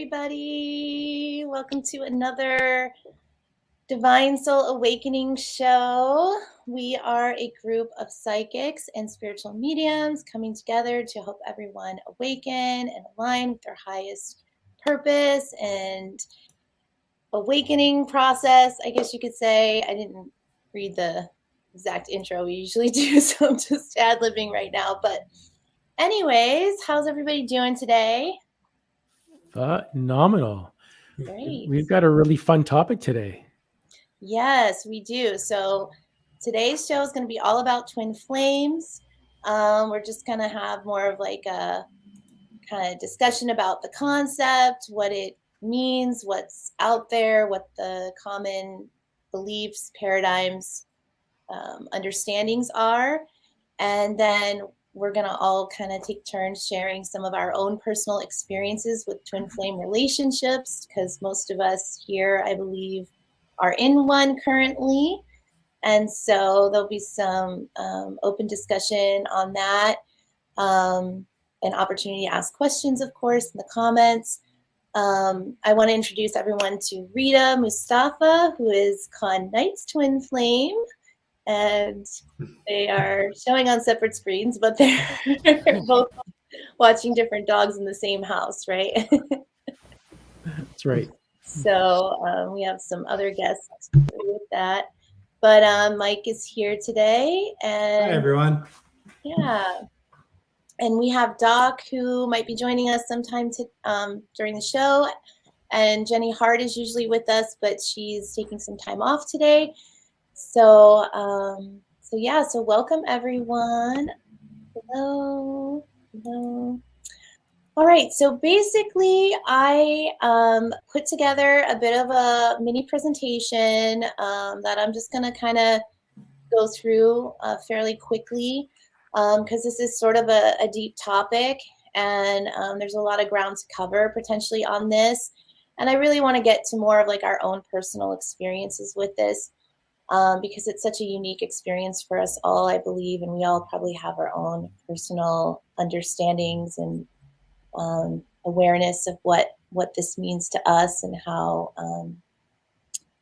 everybody. Welcome to another Divine Soul Awakening show. We are a group of psychics and spiritual mediums coming together to help everyone awaken and align with their highest purpose and awakening process, I guess you could say. I didn't read the exact intro we usually do, so I'm just ad-libbing right now. But anyways, how's everybody doing today? Phenomenal. Great. We've got a really fun topic today. Yes, we do. So today's show is going to be all about twin flames. We're just going to have more of like a kind of discussion about the concept, what it means, what's out there, what the common beliefs, paradigms, understandings are. And then we're going to all kind of take turns sharing some of our own personal experiences with twin flame relationships, because most of us here, I believe, are in one currently. And so there'll be some open discussion on that, an opportunity to ask questions, of course, in the comments. I want to introduce everyone to Rita Mustafa, who is Con Knight's twin flame. And they are showing on separate screens, but they're both watching different dogs in the same house, right? That's right. So we have some other guests with that. But Mike is here today. And hi, everyone. Yeah. And we have Doc, who might be joining us sometime during the show. And Jenny Hart is usually with us, but she's taking some time off today. So welcome everyone. Hello. All right, so basically I put together a bit of a mini presentation that I'm just gonna kind of go through fairly quickly because this is sort of a deep topic, and there's a lot of ground to cover potentially on this. And I really want to get to more of like our own personal experiences with this. Because it's such a unique experience for us all, I believe, and we all probably have our own personal understandings and awareness of what this means to us and how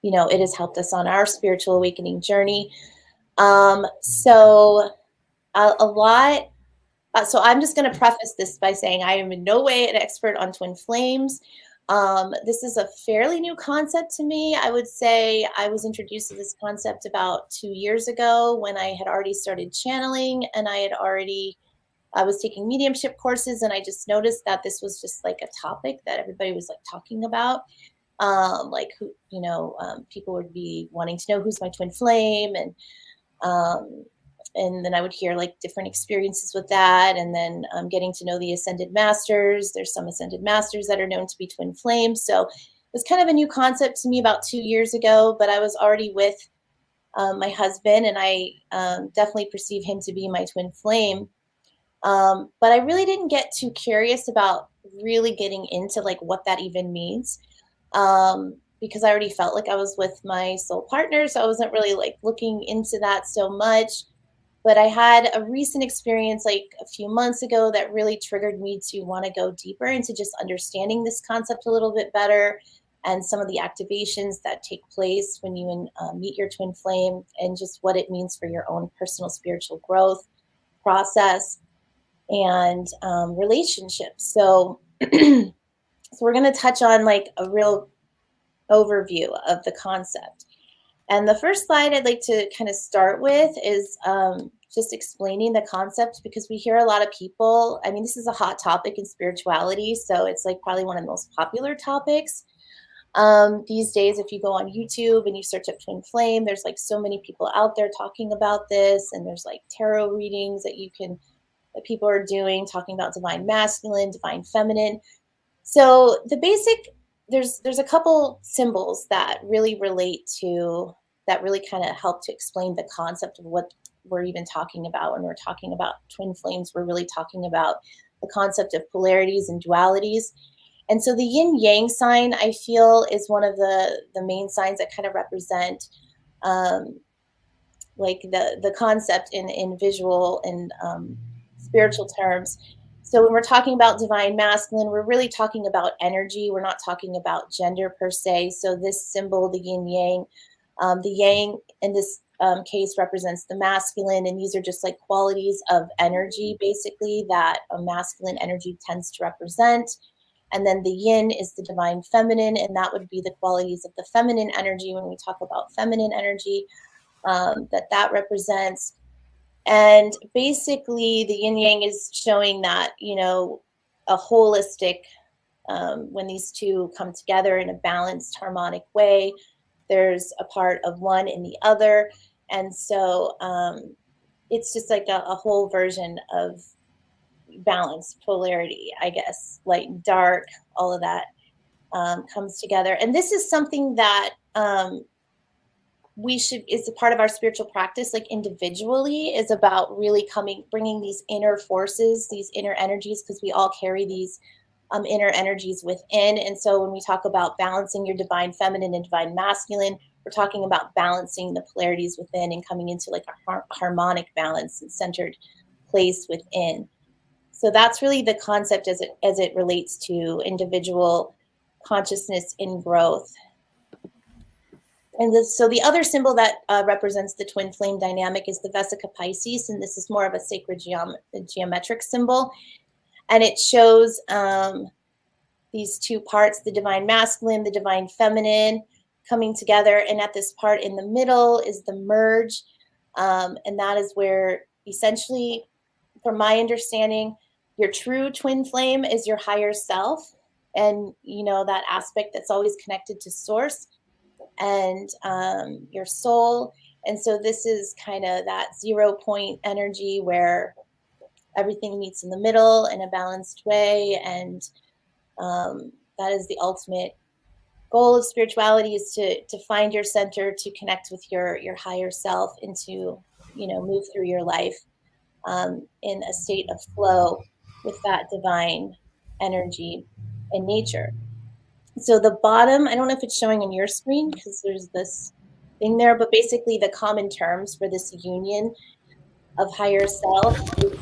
it has helped us on our spiritual awakening journey. So I'm just going to preface this by saying I am in no way an expert on twin flames. This is a fairly new concept to me. I would say I was introduced to this concept about 2 years ago when I had already started channeling, and I was taking mediumship courses, and I just noticed that this was just like a topic that everybody was like talking about. People would be wanting to know who's my twin flame, and then I would hear like different experiences with that. And then getting to know the Ascended Masters. There's some Ascended Masters that are known to be twin flames. So it was kind of a new concept to me about 2 years ago, but I was already with my husband, and I definitely perceive him to be my twin flame. But I really didn't get too curious about really getting into like what that even means. Because I already felt like I was with my soul partner. So I wasn't really like looking into that so much. But I had a recent experience like a few months ago that really triggered me to want to go deeper into just understanding this concept a little bit better, and some of the activations that take place when you meet your twin flame, and just what it means for your own personal spiritual growth process and relationships. So we're going to touch on like a real overview of the concept. And the first slide I'd like to kind of start with is just explaining the concept, because we hear a lot of people. I mean, this is a hot topic in spirituality, so it's like probably one of the most popular topics these days. If you go on YouTube and you search up twin flame, there's like so many people out there talking about this, and there's like tarot readings that people are doing, talking about divine masculine, divine feminine. So the basic, there's a couple symbols that really relate to, that really kind of help to explain the concept of what we're even talking about. When we're talking about twin flames, we're really talking about the concept of polarities and dualities. And so the yin yang sign, I feel, is one of the main signs that kind of represent like the concept in visual and spiritual terms. So when we're talking about divine masculine, we're really talking about energy. We're not talking about gender per se. So this symbol, the yin yang, the yang in this case represents the masculine, and these are just like qualities of energy, basically, that a masculine energy tends to represent. And then the yin is the divine feminine, and that would be the qualities of the feminine energy when we talk about feminine energy, that represents. And basically, the yin yang is showing that, a holistic, when these two come together in a balanced, harmonic way, there's a part of one in the other. And so it's just like a whole version of balance, polarity, I guess, light and dark, all of that comes together. And this is something that is a part of our spiritual practice, like individually, is about really bringing these inner forces, these inner energies, because we all carry these inner energies within. And so when we talk about balancing your divine feminine and divine masculine, we're talking about balancing the polarities within and coming into like a harmonic balance and centered place within. So that's really the concept as it relates to individual consciousness in growth. And so the other symbol that represents the twin flame dynamic is the Vesica Piscis, and this is more of a sacred geometric symbol. And it shows these two parts, the divine masculine, the divine feminine, coming together. And at this part in the middle is the merge. And that is where, essentially, from my understanding, your true twin flame is your higher self. And, that aspect that's always connected to source and your soul. And so this is kind of that 0 point energy where everything meets in the middle in a balanced way. And that is the ultimate goal of spirituality, is to find your center, to connect with your higher self, and to, move through your life in a state of flow with that divine energy and nature. So the bottom, I don't know if it's showing on your screen because there's this thing there, but basically the common terms for this union of higher self is,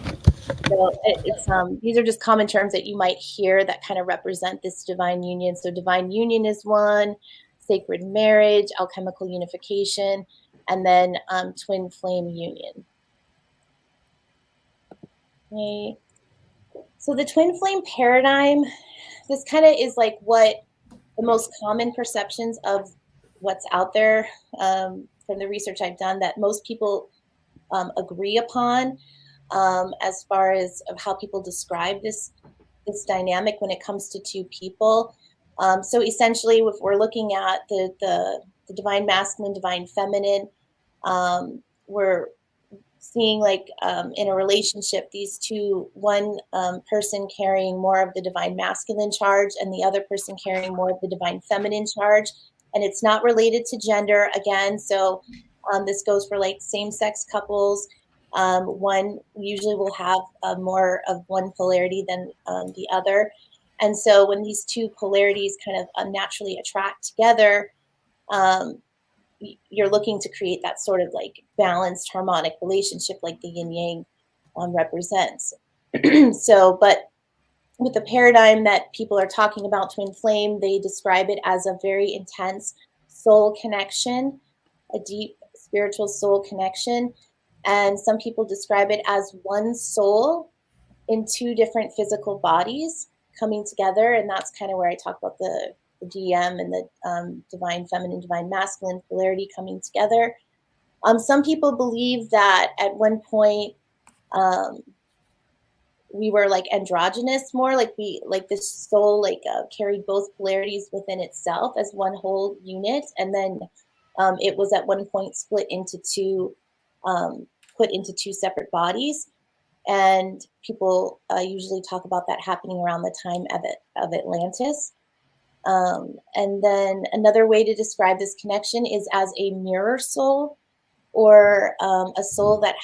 these are just common terms that you might hear that kind of represent this divine union. So divine union is one, sacred marriage, alchemical unification, and then twin flame union. Okay. So the twin flame paradigm, this kind of is like what the most common perceptions of what's out there from the research I've done that most people agree upon as far as of how people describe this dynamic when it comes to two people. So essentially, if we're looking at the divine masculine, divine feminine, we're seeing like in a relationship, these two, one person carrying more of the divine masculine charge and the other person carrying more of the divine feminine charge. And it's not related to gender again. So this goes for like same-sex couples. One usually will have more of one polarity than the other. And so when these two polarities kind of unnaturally attract together, you're looking to create that sort of like balanced harmonic relationship like the yin yang represents. So, but with the paradigm that people are talking about twin flame, they describe it as a very intense soul connection, a deep spiritual soul connection. And some people describe it as one soul in two different physical bodies coming together. And that's kind of where I talk about the DM and the divine feminine, divine masculine polarity coming together. Some people believe that at one point we were like androgynous more, like this soul carried both polarities within itself as one whole unit. And then it was at one point split into two, put into two separate bodies. And people usually talk about that happening around the time of Atlantis. And then another way to describe this connection is as a mirror soul, or a soul that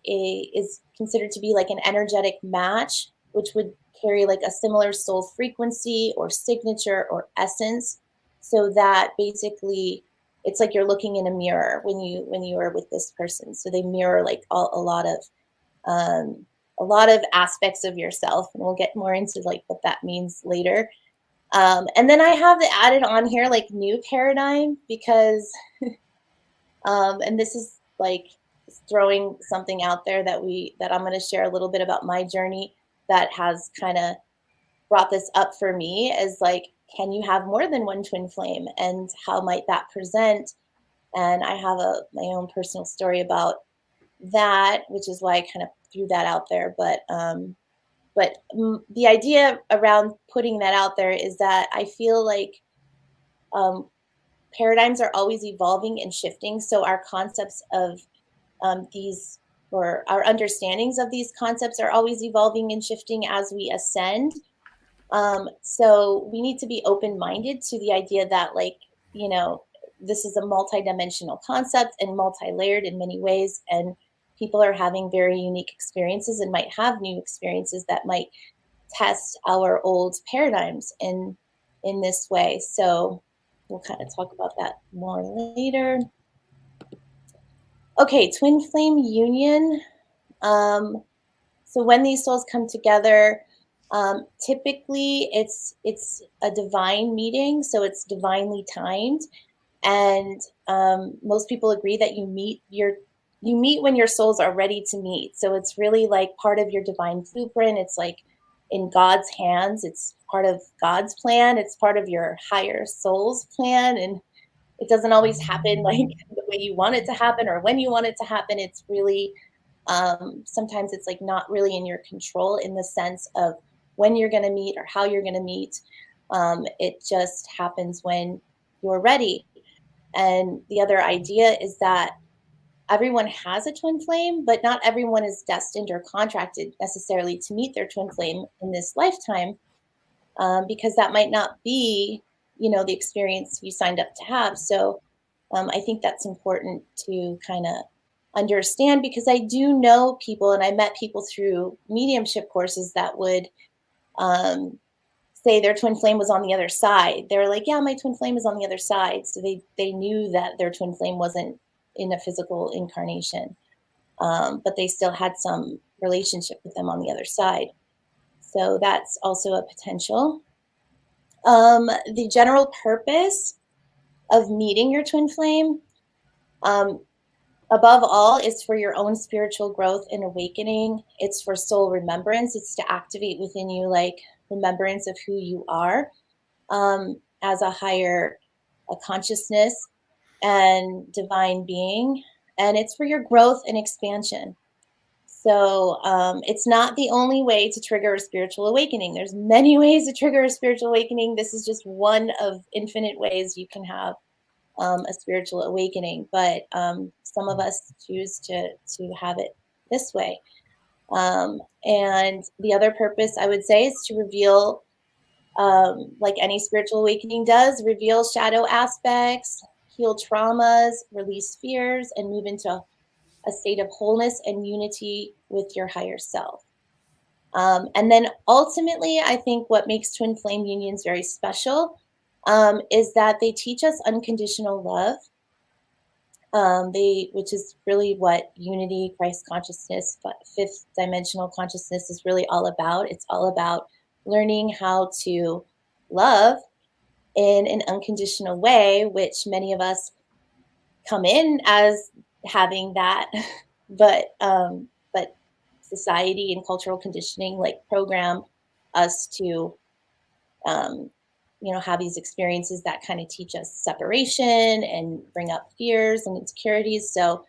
is considered to be like an energetic match, which would carry like a similar soul frequency or signature or essence. So that basically it's like you're looking in a mirror when you are with this person. So they mirror like a lot a lot of aspects of yourself, and we'll get more into like what that means later. And then I have added on here like new paradigm because, and this is like throwing something out there that I'm going to share a little bit about my journey that has kind of brought this up for me is like, can you have more than one twin flame, and how might that present? And I have my own personal story about that, which is why I kind of threw that out there. But the idea around putting that out there is that I feel like um, paradigms are always evolving and shifting. So our concepts of these, or our understandings of these concepts, are always evolving and shifting as we ascend. So we need to be open-minded to the idea that, like, you know, this is a multi-dimensional concept and multi-layered in many ways, and people are having very unique experiences and might have new experiences that might test our old paradigms in this way. So we'll kind of talk about that more later. Okay, twin flame union. So when these souls come together, typically it's a divine meeting, so it's divinely timed, and most people agree that you meet when your souls are ready to meet. So it's really like part of your divine blueprint. It's like in God's hands. It's part of God's plan. It's part of your higher soul's plan, and it doesn't always happen like the way you want it to happen or when you want it to happen. It's really sometimes it's like not really in your control in the sense of when you're going to meet or how you're going to meet. It just happens when you're ready. And the other idea is that everyone has a twin flame, but not everyone is destined or contracted necessarily to meet their twin flame in this lifetime, because that might not be, the experience you signed up to have. So I think that's important to kind of understand, because I do know people, and I met people through mediumship courses that would say their twin flame was on the other side. They're like, yeah, my twin flame is on the other side. So they knew that their twin flame wasn't in a physical incarnation, but they still had some relationship with them on the other side. So that's also a potential. The general purpose of meeting your twin flame, above all, is for your own spiritual growth and awakening. It's for soul remembrance. It's to activate within you like remembrance of who you are as a higher consciousness and divine being. And it's for your growth and expansion. So it's not the only way to trigger a spiritual awakening. There's many ways to trigger a spiritual awakening. This is just one of infinite ways you can have a spiritual awakening, but some of us choose to have it this way. And the other purpose, I would say, is to reveal, like any spiritual awakening does, reveal shadow aspects, heal traumas, release fears, and move into a state of wholeness and unity with your higher self. And then ultimately, I think what makes twin flame unions very special is that they teach us unconditional love. Which is really what unity, Christ consciousness, fifth dimensional consciousness is really all about. It's all about learning how to love in an unconditional way, which many of us come in as having that, but society and cultural conditioning like program us to have these experiences that kind of teach us separation and bring up fears and insecurities. So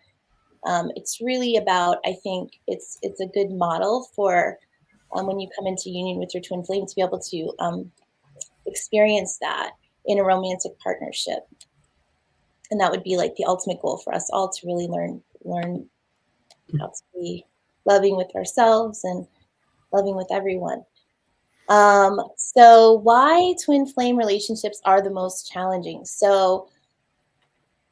it's really about, I think it's a good model for when you come into union with your twin flame to be able to experience that in a romantic partnership. And that would be like the ultimate goal for us all, to really learn how to be loving with ourselves and loving with everyone. So why twin flame relationships are the most challenging. So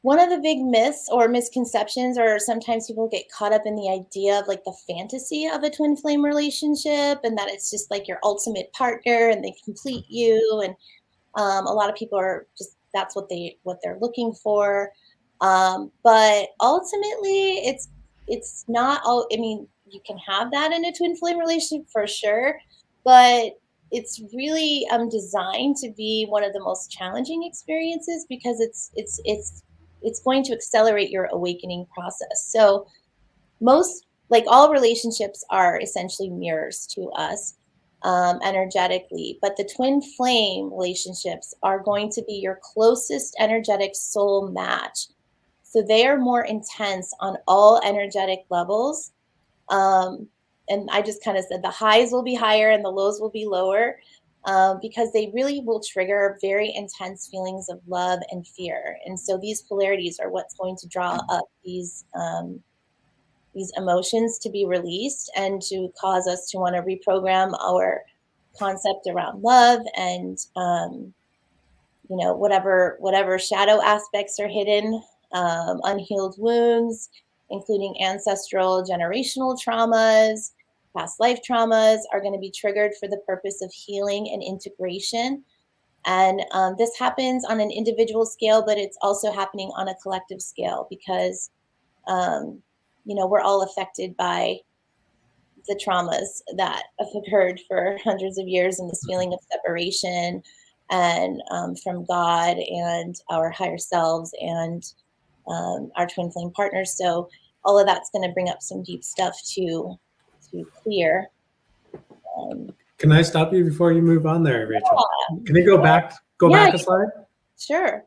one of the big myths or misconceptions, or sometimes people get caught up in the idea of like the fantasy of a twin flame relationship, and that it's just like your ultimate partner and they complete you. And a lot of people are just, that's what they're looking for. But ultimately it's not all, I mean, you can have that in a twin flame relationship for sure, but it's really designed to be one of the most challenging experiences because it's going to accelerate your awakening process. So most, like all relationships, are essentially mirrors to us energetically, but the twin flame relationships are going to be your closest energetic soul match. So they are more intense on all energetic levels. And I just kind of said the highs will be higher and the lows will be lower, because they really will trigger very intense feelings of love and fear. And so these polarities are what's going to draw up these emotions to be released and to cause us to want to reprogram our concept around love and whatever shadow aspects are hidden, unhealed wounds, including ancestral generational traumas, past life traumas, are going to be triggered for the purpose of healing and integration. And this happens on an individual scale, but it's also happening on a collective scale because we're all affected by the traumas that have occurred for hundreds of years, and this feeling of separation and from God and our higher selves and our twin flame partners. So all of that's going to bring up some deep stuff to clear. Can I stop you before you move on there, Rachel? Yeah. Can you go back a slide? Sure.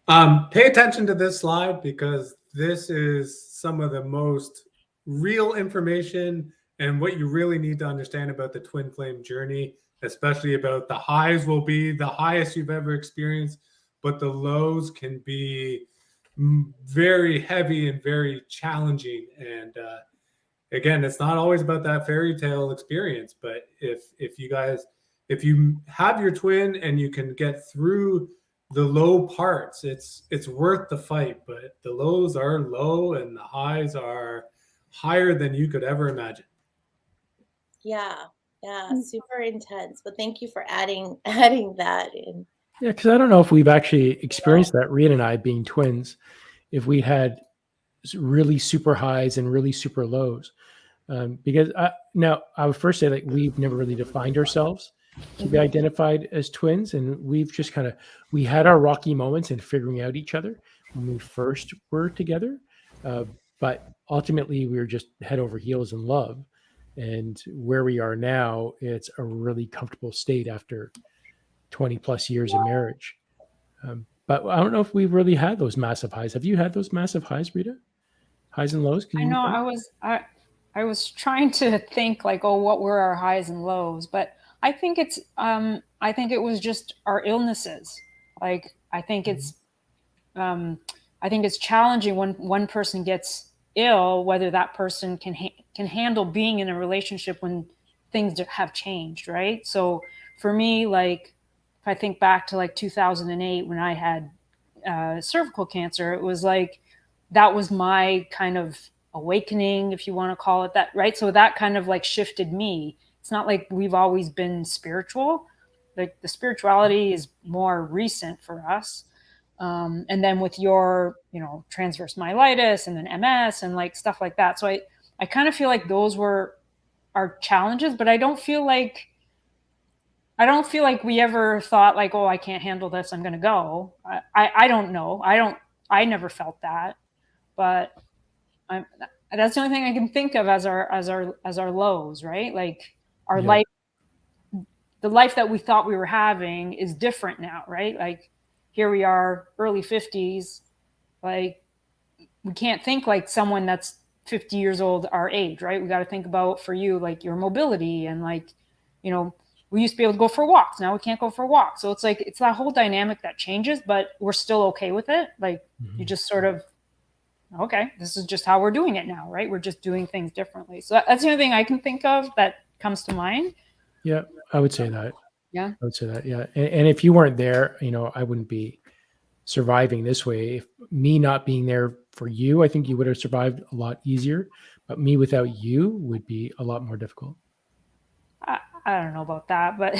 Pay attention to this slide because this is some of the most real information and what you really need to understand about the twin flame journey, especially about the highs will be the highest you've ever experienced, but the lows can be very heavy and very challenging. And again, it's not always about that fairy tale experience, but if you have your twin and you can get through the low parts, it's worth the fight. But the lows are low and the highs are higher than you could ever imagine. Yeah, super intense. But thank you for adding that in. Yeah, because I don't know if we've actually experienced that, Rita and I being twins, if we had really super highs and really super lows. Because now I would first say that we've never really defined ourselves to be identified as twins, and we've just we had our rocky moments in figuring out each other when we first were together, but ultimately we were just head over heels in love. And where we are now, it's a really comfortable state after 20 plus years of marriage. But I don't know if we've really had those massive highs. Have you had those massive highs, Rita? Highs and lows? I know I was trying to think like, oh, what were our highs and lows? But I think it was just our illnesses. Like, I think it's challenging when one person gets ill, whether that person can handle being in a relationship when things have changed, right? So for me, like, if I think back to like 2008 when I had cervical cancer, it was like, that was my kind of awakening, if you want to call it that, right? So that kind of like shifted me. It's not like we've always been spiritual. Like the spirituality is more recent for us. And then with your, transverse myelitis and then MS and like stuff like that. So I kind of feel like those were our challenges, but I don't feel like we ever thought like, oh, I can't handle this, I'm going to go. I don't know. I never felt that, but that's the only thing I can think of as our lows, right? Like our life, the life that we thought we were having is different now, right? Like here we are, early 50s, like we can't think like someone that's 50 years old our age, right? We got to think about, for you, like your mobility and like, we used to be able to go for walks. Now we can't go for walks. So it's like, it's that whole dynamic that changes, but we're still okay with it. Like you just sort of, okay, this is just how we're doing it now, right? We're just doing things differently. So that's the only thing I can think of that comes to mind. Yeah, I would say that. Yeah. I would say that, yeah. And if you weren't there, I wouldn't be surviving this way. If me not being there for you, I think you would have survived a lot easier. But me without you would be a lot more difficult. I don't know about that, but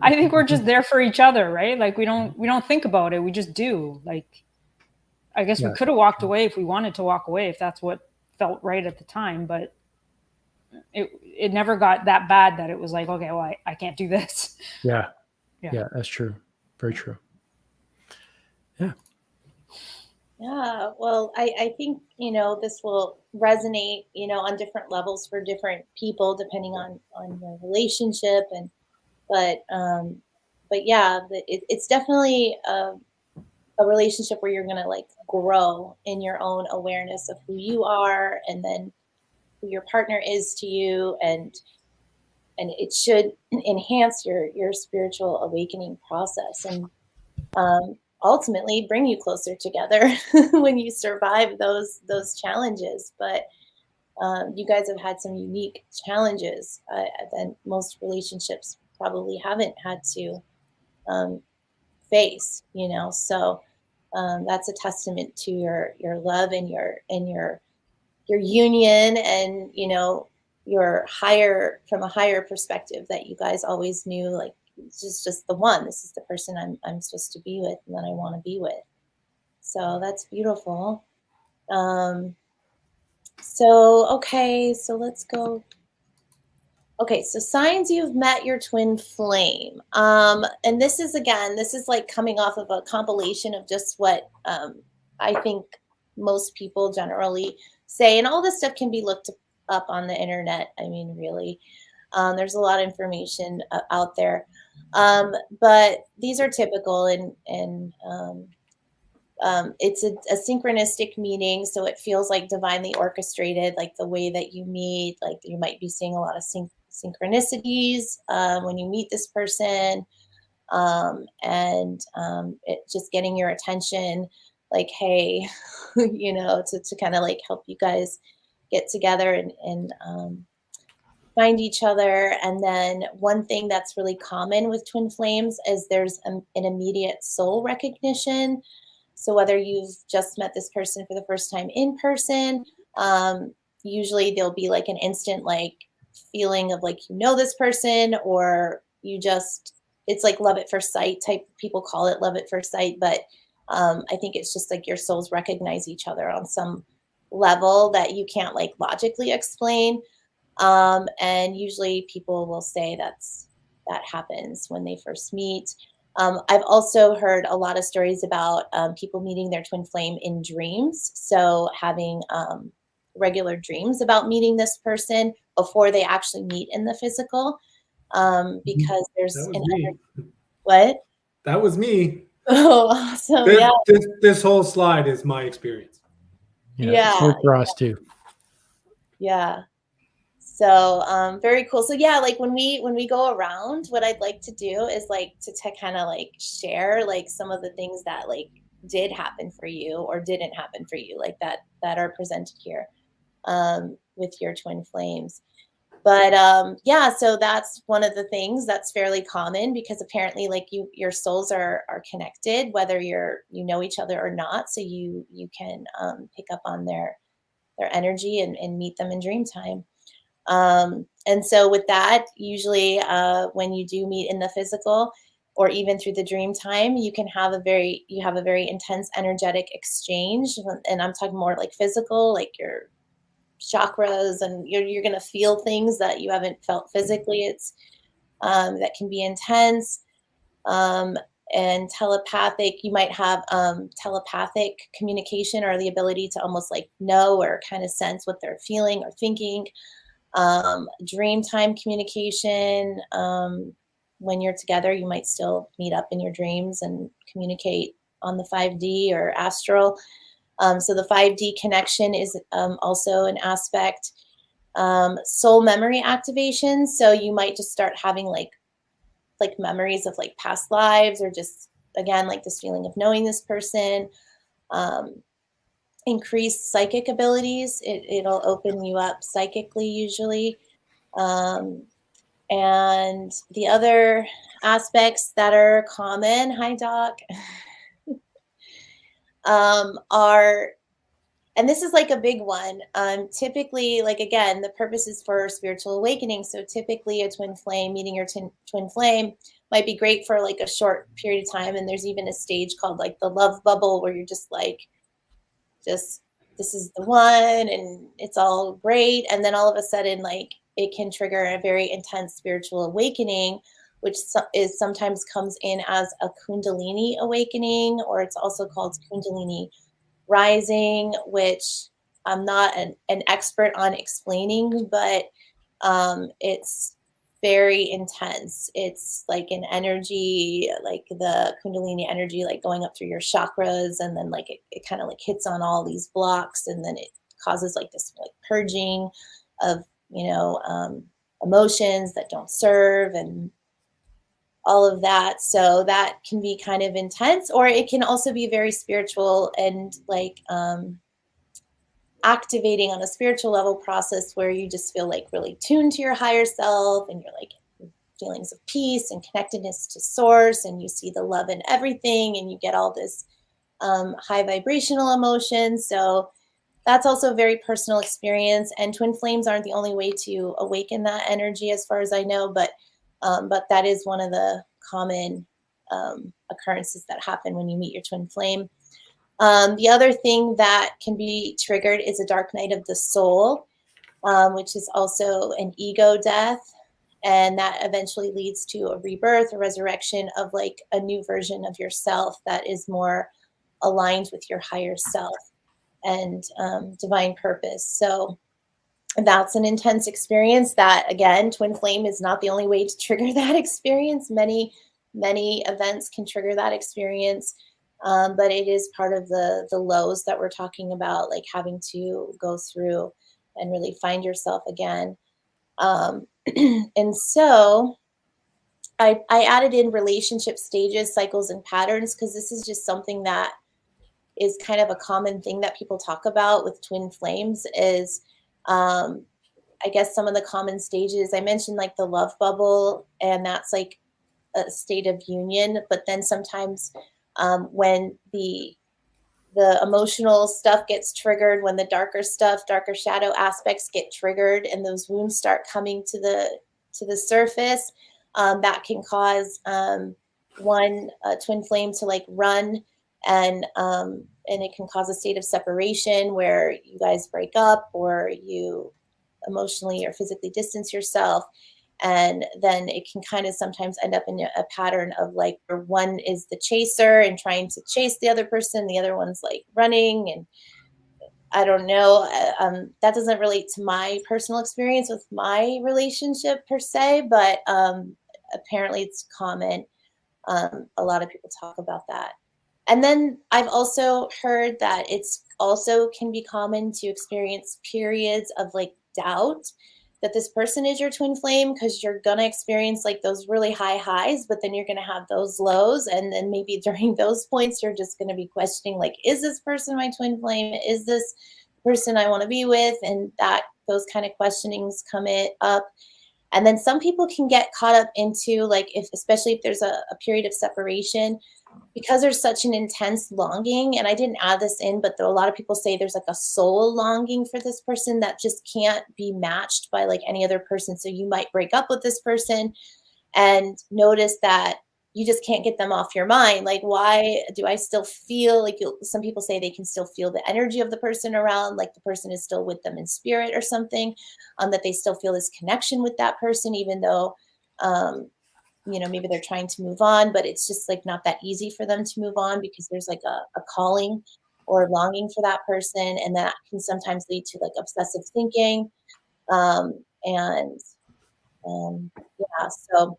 I think we're just there for each other, right? Like we don't think about it. We just do. Like, I guess we could have walked away if we wanted to walk away, if that's what felt right at the time. But it never got that bad that it was like, okay, well, I can't do this. Yeah. Yeah. Yeah, that's true. Very true. Yeah. Yeah, well, I think, this will resonate, on different levels for different people, depending on your relationship. But yeah, it's definitely a relationship where you're going to like grow in your own awareness of who you are, and then who your partner is to you. And it should enhance your spiritual awakening process, and ultimately bring you closer together when you survive those challenges. But you guys have had some unique challenges that most relationships probably haven't had to face, so that's a testament to your love and your union, and your from a higher perspective, that you guys always knew, like, this is just the one. This is the person I'm supposed to be with, and that I want to be with. So that's beautiful. So let's go. Okay, so signs you've met your twin flame. And this is like coming off of a compilation of just what I think most people generally say, and all this stuff can be looked up on the internet. I mean, really, there's a lot of information out there, but these are typical, and it's a synchronistic meeting, so it feels like divinely orchestrated, like the way that you meet. Like you might be seeing a lot of synchronicities when you meet this person, and it just getting your attention, like, hey, to kind of like help you guys get together and find each other. And then one thing that's really common with twin flames is there's an immediate soul recognition. So whether you've just met this person for the first time in person, usually there'll be like an instant like feeling of like, this person, or it's like love at first sight type. People call it love at first sight, but I think it's just like your souls recognize each other on some level that you can't like logically explain. And usually people will say that happens when they first meet. I've also heard a lot of stories about people meeting their twin flame in dreams. So having regular dreams about meeting this person before they actually meet in the physical, because there's what? That was me. Oh, awesome! This whole slide is my experience. Yeah. For us too. Yeah. So very cool. So yeah, like when we go around, what I'd like to do is like to kind of like share like some of the things that like did happen for you or didn't happen for you, like that are presented here with your twin flames. But yeah, so that's one of the things that's fairly common, because apparently like your souls are connected, whether you know each other or not. So you can pick up on their energy and meet them in dream time. And so with that, usually when you do meet in the physical or even through the dream time, you have a very intense energetic exchange. And I'm talking more like physical, like your chakras, and you're going to feel things that you haven't felt physically. It's that can be intense. And telepathic, you might have telepathic communication, or the ability to almost like know or kind of sense what they're feeling or thinking. Dream time communication. When you're together, you might still meet up in your dreams and communicate on the 5D or astral. So the 5D connection is also an aspect. Soul memory activation. So you might just start having like memories of like past lives, or just again like this feeling of knowing this person. Increased psychic abilities. It'll open you up psychically usually. And the other aspects that are common, hi Doc, are, and this is like a big one. Typically, like again, the purpose is for spiritual awakening. So typically a twin flame, meeting your twin flame might be great for like a short period of time. And there's even a stage called like the love bubble, where you're just like, this is the one and it's all great. And then all of a sudden, like it can trigger a very intense spiritual awakening, which is sometimes comes in as a Kundalini awakening, or it's also called Kundalini rising, which I'm not an expert on explaining, but it's very intense. It's like an energy, like the Kundalini energy, like going up through your chakras, and then like it kind of like hits on all these blocks, and then it causes like this like purging of, you know, emotions that don't serve and all of that. So that can be kind of intense, or it can also be very spiritual and like activating on a spiritual level process where you just feel like really tuned to your higher self, and you're like feelings of peace and connectedness to source, and you see the love in everything, and you get all this high vibrational emotion. So that's also a very personal experience, and twin flames aren't the only way to awaken that energy as far as I know, but that is one of the common occurrences that happen when you meet your twin flame. The other thing that can be triggered is a dark night of the soul, which is also an ego death. And that eventually leads to a rebirth, a resurrection of like a new version of yourself that is more aligned with your higher self and divine purpose. So that's an intense experience that, again, twin flame is not the only way to trigger that experience. Many events can trigger that experience. But it is part of the lows that we're talking about, like having to go through and really find yourself again. And so I added in relationship stages, cycles, and patterns, because this is just something that is kind of a common thing that people talk about with twin flames is, I guess some of the common stages. I mentioned like the love bubble, and that's like a state of union, but then sometimes when the emotional stuff gets triggered, when the darker shadow aspects get triggered, and those wounds start coming to the surface, that can cause one twin flame to like run, and it can cause a state of separation where you guys break up, or you emotionally or physically distance yourself. And then it can kind of sometimes end up in a pattern of like, where one is the chaser and trying to chase the other person, the other one's like running. And I don't know, that doesn't relate to my personal experience with my relationship per se, but apparently it's common. A lot of people talk about that. And then I've also heard that it's also can be common to experience periods of like doubt that this person is your twin flame, because you're going to experience like those really high highs, but then you're going to have those lows. And then maybe during those points, you're just going to be questioning, like, is this person my twin flame? Is this person I want to be with? And that those kind of questionings come up. And then some people can get caught up into like, especially if there's a period of separation, because there's such an intense longing. And I didn't add this in, but a lot of people say there's like a soul longing for this person that just can't be matched by like any other person. So you might break up with this person and notice that you just can't get them off your mind. Like, why do I still feel like some people say they can still feel the energy of the person around, like the person is still with them in spirit or something, that they still feel this connection with that person, even though, you know, maybe they're trying to move on, but it's just like not that easy for them to move on because there's like a calling or longing for that person. And that can sometimes lead to like obsessive thinking. Yeah, so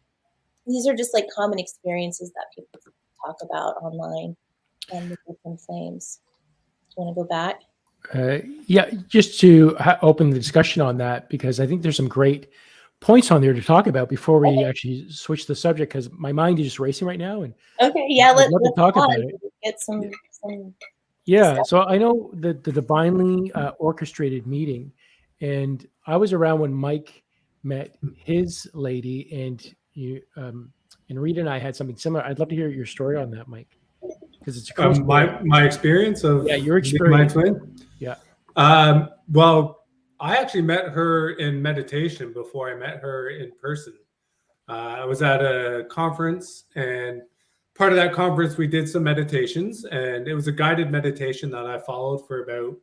these are just like common experiences that people talk about online and with different flames. Do you want to go back? Yeah, just to open the discussion on that, because I think there's some great points on there to talk about before we actually switch the subject, because my mind is just racing right now. And okay, yeah, let's talk about it. Get some yeah, so I know the divinely orchestrated meeting, and I was around when Mike met his lady, and you and Rita and I had something similar. I'd love to hear your story on that, Mike, because it's a cool my experience of your experience. My twin. Yeah. Well, I actually met her in meditation before I met her in person. I was at a conference, and part of that conference, we did some meditations, and it was a guided meditation that I followed for about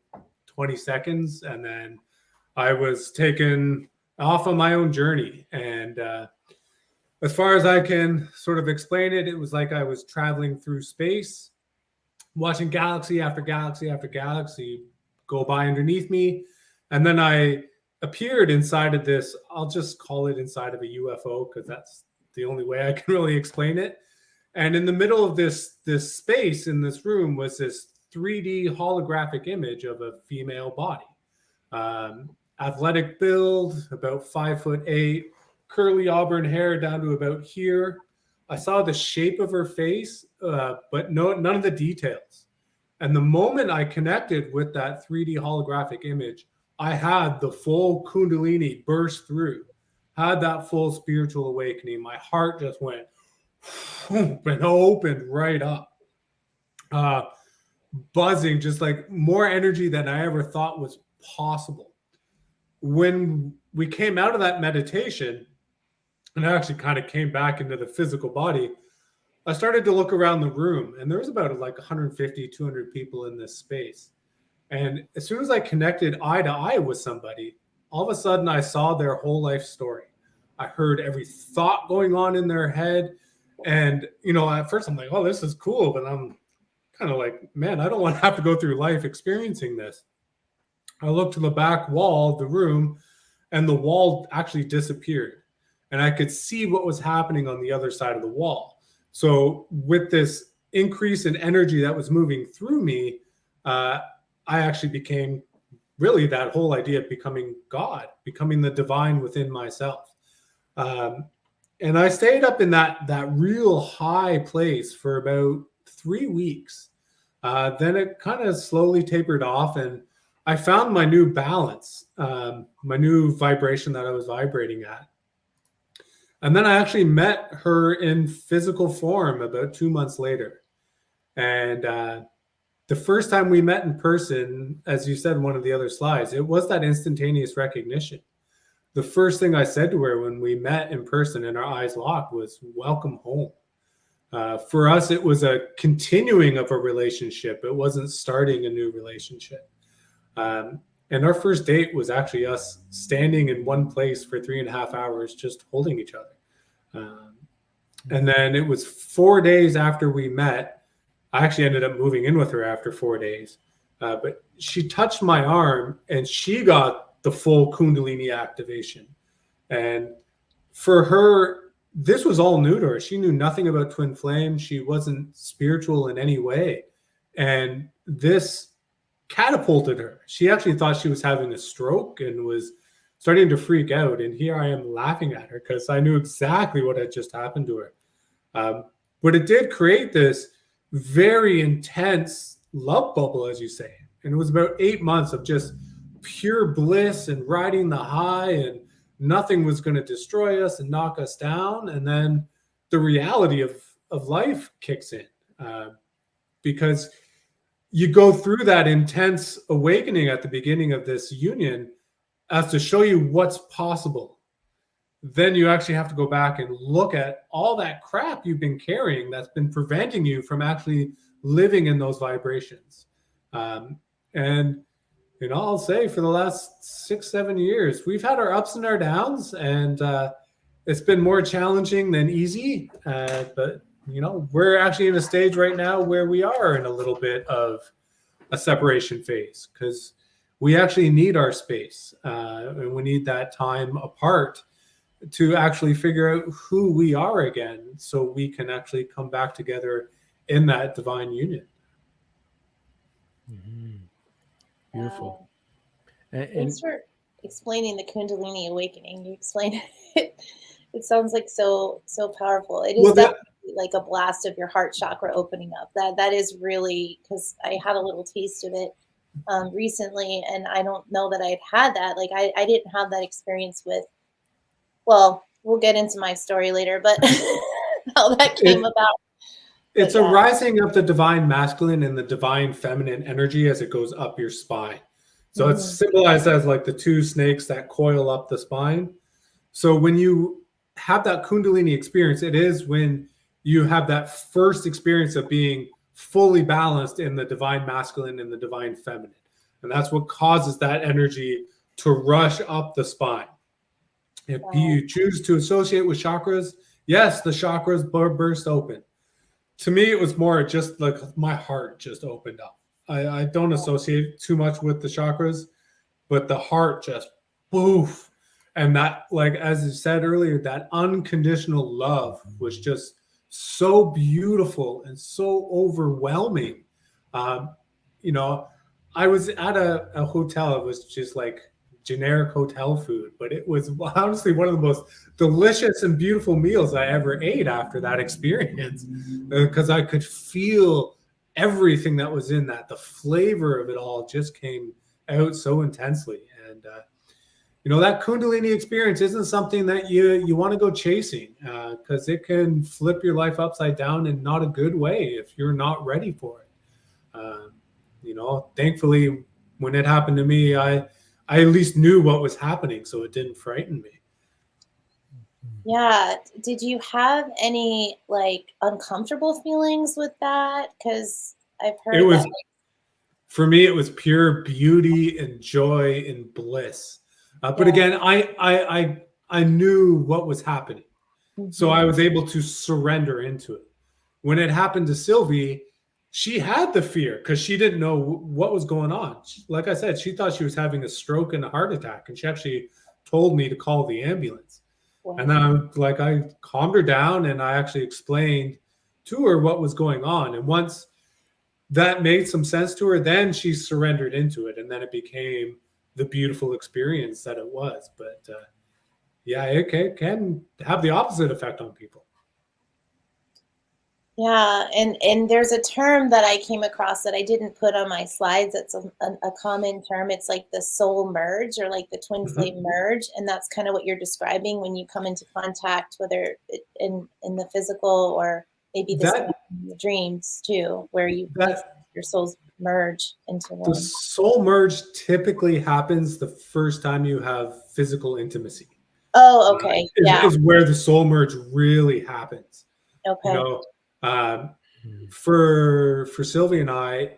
20 seconds. And then I was taken off on my own journey. And as far as I can sort of explain it, it was like I was traveling through space, watching galaxy after galaxy after galaxy go by underneath me. And then I appeared inside of this, I'll just call it inside of a UFO, because that's the only way I can really explain it. And in the middle of this space in this room was this 3D holographic image of a female body. Athletic build, about 5'8", curly auburn hair down to about here. I saw the shape of her face, but none of the details. And the moment I connected with that 3D holographic image, I had the full Kundalini burst through, had that full spiritual awakening. My heart just went and opened right up, buzzing, just like more energy than I ever thought was possible. When we came out of that meditation, and I actually kind of came back into the physical body, I started to look around the room, and there was about like 150, 200 people in this space. And as soon as I connected eye to eye with somebody, all of a sudden I saw their whole life story. I heard every thought going on in their head. And, you know, at first I'm like, oh, this is cool. But I'm kind of like, man, I don't want to have to go through life experiencing this. I looked to the back wall of the room, and the wall actually disappeared. And I could see what was happening on the other side of the wall. So with this increase in energy that was moving through me, I actually became really that whole idea of becoming God, becoming the divine within myself. And I stayed up in that real high place for about 3 weeks. Then it kind of slowly tapered off, and I found my new balance, my new vibration that I was vibrating at. And then I actually met her in physical form about 2 months later. And the first time we met in person, as you said in one of the other slides, it was that instantaneous recognition. The first thing I said to her when we met in person and our eyes locked was, welcome home. For us, it was a continuing of a relationship. It wasn't starting a new relationship. And our first date was actually us standing in one place for 3.5 hours, just holding each other. And then it was 4 days after we met. I actually ended up moving in with her after 4 days. But she touched my arm, and she got the full Kundalini activation. And for her, this was all new to her. She knew nothing about twin flame. She wasn't spiritual in any way. And this catapulted her. She actually thought she was having a stroke and was starting to freak out. And here I am laughing at her because I knew exactly what had just happened to her. But it did create this very intense love bubble, as you say. And it was about 8 months of just pure bliss and riding the high, and nothing was going to destroy us and knock us down. And then the reality of life kicks in, because you go through that intense awakening at the beginning of this union as to show you what's possible. Then you actually have to go back and look at all that crap you've been carrying that's been preventing you from actually living in those vibrations. And you know, I'll say for the last 6-7 years, we've had our ups and our downs, and it's been more challenging than easy. But, you know, we're actually in a stage right now where we are in a little bit of a separation phase, because we actually need our space, and we need that time apart to actually figure out who we are again, so we can actually come back together in that divine union. Mm-hmm. Beautiful. Thanks for explaining the Kundalini awakening. You explained it. It sounds like so powerful. It is definitely like a blast of your heart chakra opening up. That is really, because I had a little taste of it recently, and I don't know that I'd had that. Like I didn't have that experience with. Well, we'll get into my story later, but how that came about. It's a rising of the divine masculine and the divine feminine energy as it goes up your spine. So it's symbolized as like the two snakes that coil up the spine. So when you have that Kundalini experience, it is when you have that first experience of being fully balanced in the divine masculine and the divine feminine. And that's what causes that energy to rush up the spine. If you choose to associate with chakras, yes, the chakras burst open. To me, it was more just like my heart just opened up. I don't associate too much with the chakras, but the heart just boof. And that, like, as you said earlier, that unconditional love was just so beautiful and so overwhelming. You know, I was at a hotel. It was just like generic hotel food, but it was honestly one of the most delicious and beautiful meals I ever ate after that experience, because I could feel everything that was in that. The flavor of it all just came out so intensely. And you know, that Kundalini experience isn't something that you want to go chasing, because it can flip your life upside down in not a good way if you're not ready for it. You know, thankfully, when it happened to me, I at least knew what was happening, so it didn't frighten me. Yeah. Did you have any like uncomfortable feelings with that? Because I've heard It was, that. for me, it was pure beauty and joy and bliss. But again, I knew what was happening, so I was able to surrender into it. When it happened to Sylvie, she had the fear because she didn't know what was going on. Like I said, she thought she was having a stroke and a heart attack, and she actually told me to call the ambulance. Wow. And then I calmed her down, and I actually explained to her what was going on. And once that made some sense to her, then she surrendered into it, and then it became the beautiful experience that it was. But yeah, it can have the opposite effect on people. Yeah, and there's a term that I came across that I didn't put on my slides. It's a common term. It's like the soul merge, or like the twin flame merge, and that's kind of what you're describing when you come into contact, whether in the physical or maybe the dreams too, where your souls merge into one. The soul merge typically happens the first time you have physical intimacy. Oh, okay. Is where the soul merge really happens. Okay. You know, for Sylvie and I,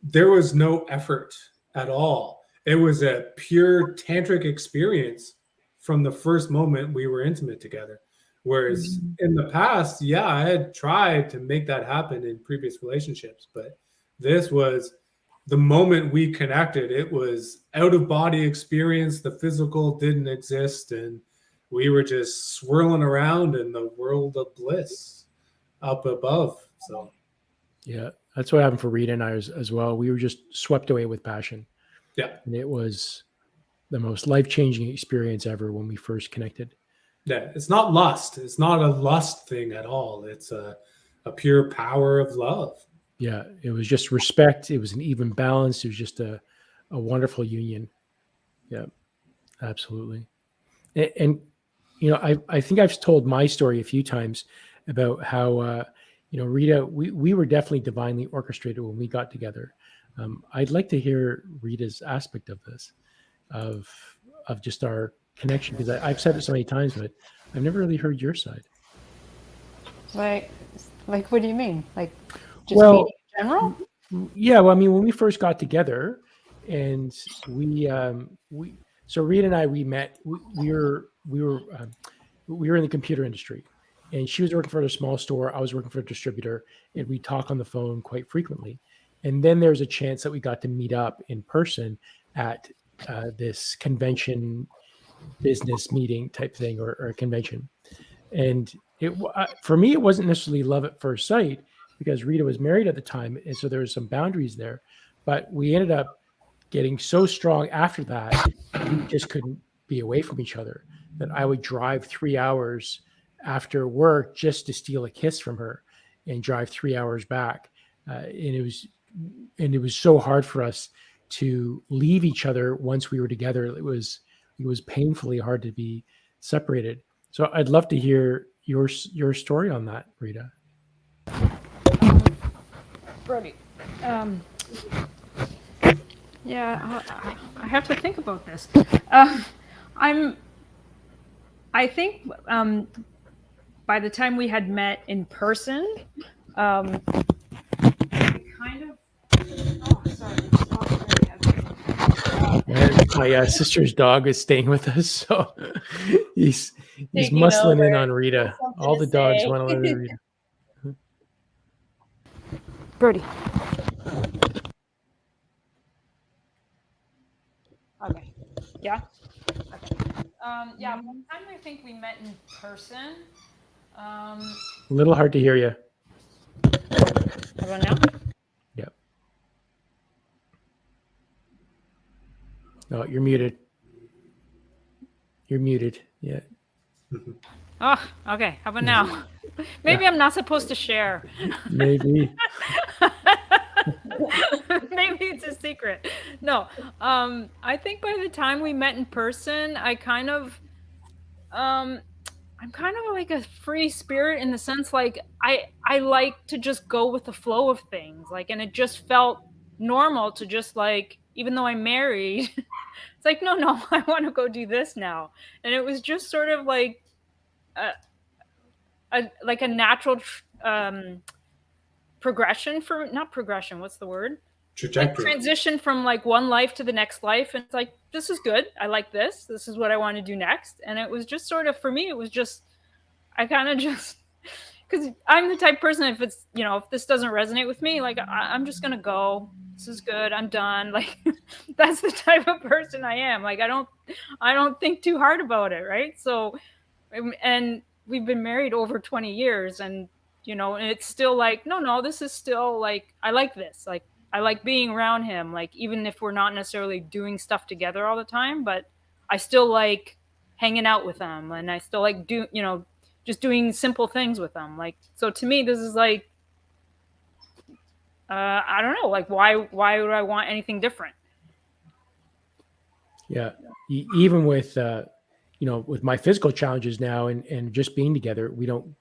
there was no effort at all. It was a pure tantric experience from the first moment we were intimate together. Whereas in the past, yeah, I had tried to make that happen in previous relationships, but this was the moment we connected. It was out of body experience. The physical didn't exist, and we were just swirling around in the world of bliss up above. So yeah, that's what happened for Rita and I as well. We were just swept away with passion. Yeah. And it was the most life-changing experience ever when we first connected. Yeah, it's not lust. It's not a lust thing at all. It's a pure power of love. Yeah, it was just respect. It was an even balance. It was just a wonderful union. Yeah, absolutely. And you know, I think I've told my story a few times about how, you know, Rita, we were definitely divinely orchestrated when we got together. I'd like to hear Rita's aspect of this, of just our connection, because I've said it so many times, but I've never really heard your side. Like what do you mean? Like just Well, meeting in general? Yeah, well, I mean, when we first got together, and so Rita and I, we met. We were in the computer industry, and she was working for a small store. I was working for a distributor, and we talk on the phone quite frequently. And then there was a chance that we got to meet up in person at this convention, business meeting type thing, or a convention. And for me, it wasn't necessarily love at first sight, because Rita was married at the time, and so there was some boundaries there. But we ended up getting so strong after that, we just couldn't be away from each other, that I would drive 3 hours after work just to steal a kiss from her, and drive 3 hours back. And it was so hard for us to leave each other once we were together. It was painfully hard to be separated. So I'd love to hear your story on that, Rita. Brody. Yeah, I have to think about this. I think by the time we had met in person, kind of. Oh, sorry. My sister's dog is staying with us, so he's Taking muscling in over. on Rita. Something All to the dogs say. want to live with Rita. Birdie. Okay. Yeah. Okay. Yeah. One time I think we met in person. A little hard to hear you. How about now? Yep. Oh, you're muted. You're muted. Yeah. Oh, okay. How about now? Maybe I'm not supposed to share. Maybe. Maybe it's a secret. No. I think by the time we met in person, I'm kind of like a free spirit in the sense like I like to just go with the flow of things. Like, and it just felt normal to just like, even though I'm married, it's like, no, I want to go do this now. And it was just sort of like a natural progression for, not progression, what's the word? Trajectory. Like transition from like one life to the next life. And it's like, this is good. I like this. This is what I want to do next. And it was just sort of, for me, it was just, I kind of just, because I'm the type of person, if it's, if this doesn't resonate with me, like I'm just going to go. This is good. I'm done. Like, that's the type of person I am. Like, I don't think too hard about it. Right. So, and we've been married over 20 years and, and it's still like, no, this is still like, I like this. Like, I like being around him. Like, even if we're not necessarily doing stuff together all the time, but I still like hanging out with him and I still like just doing simple things with them. Like, so to me, this is like, I don't know, like why would I want anything different? Yeah. Even with, with my physical challenges now and just being together,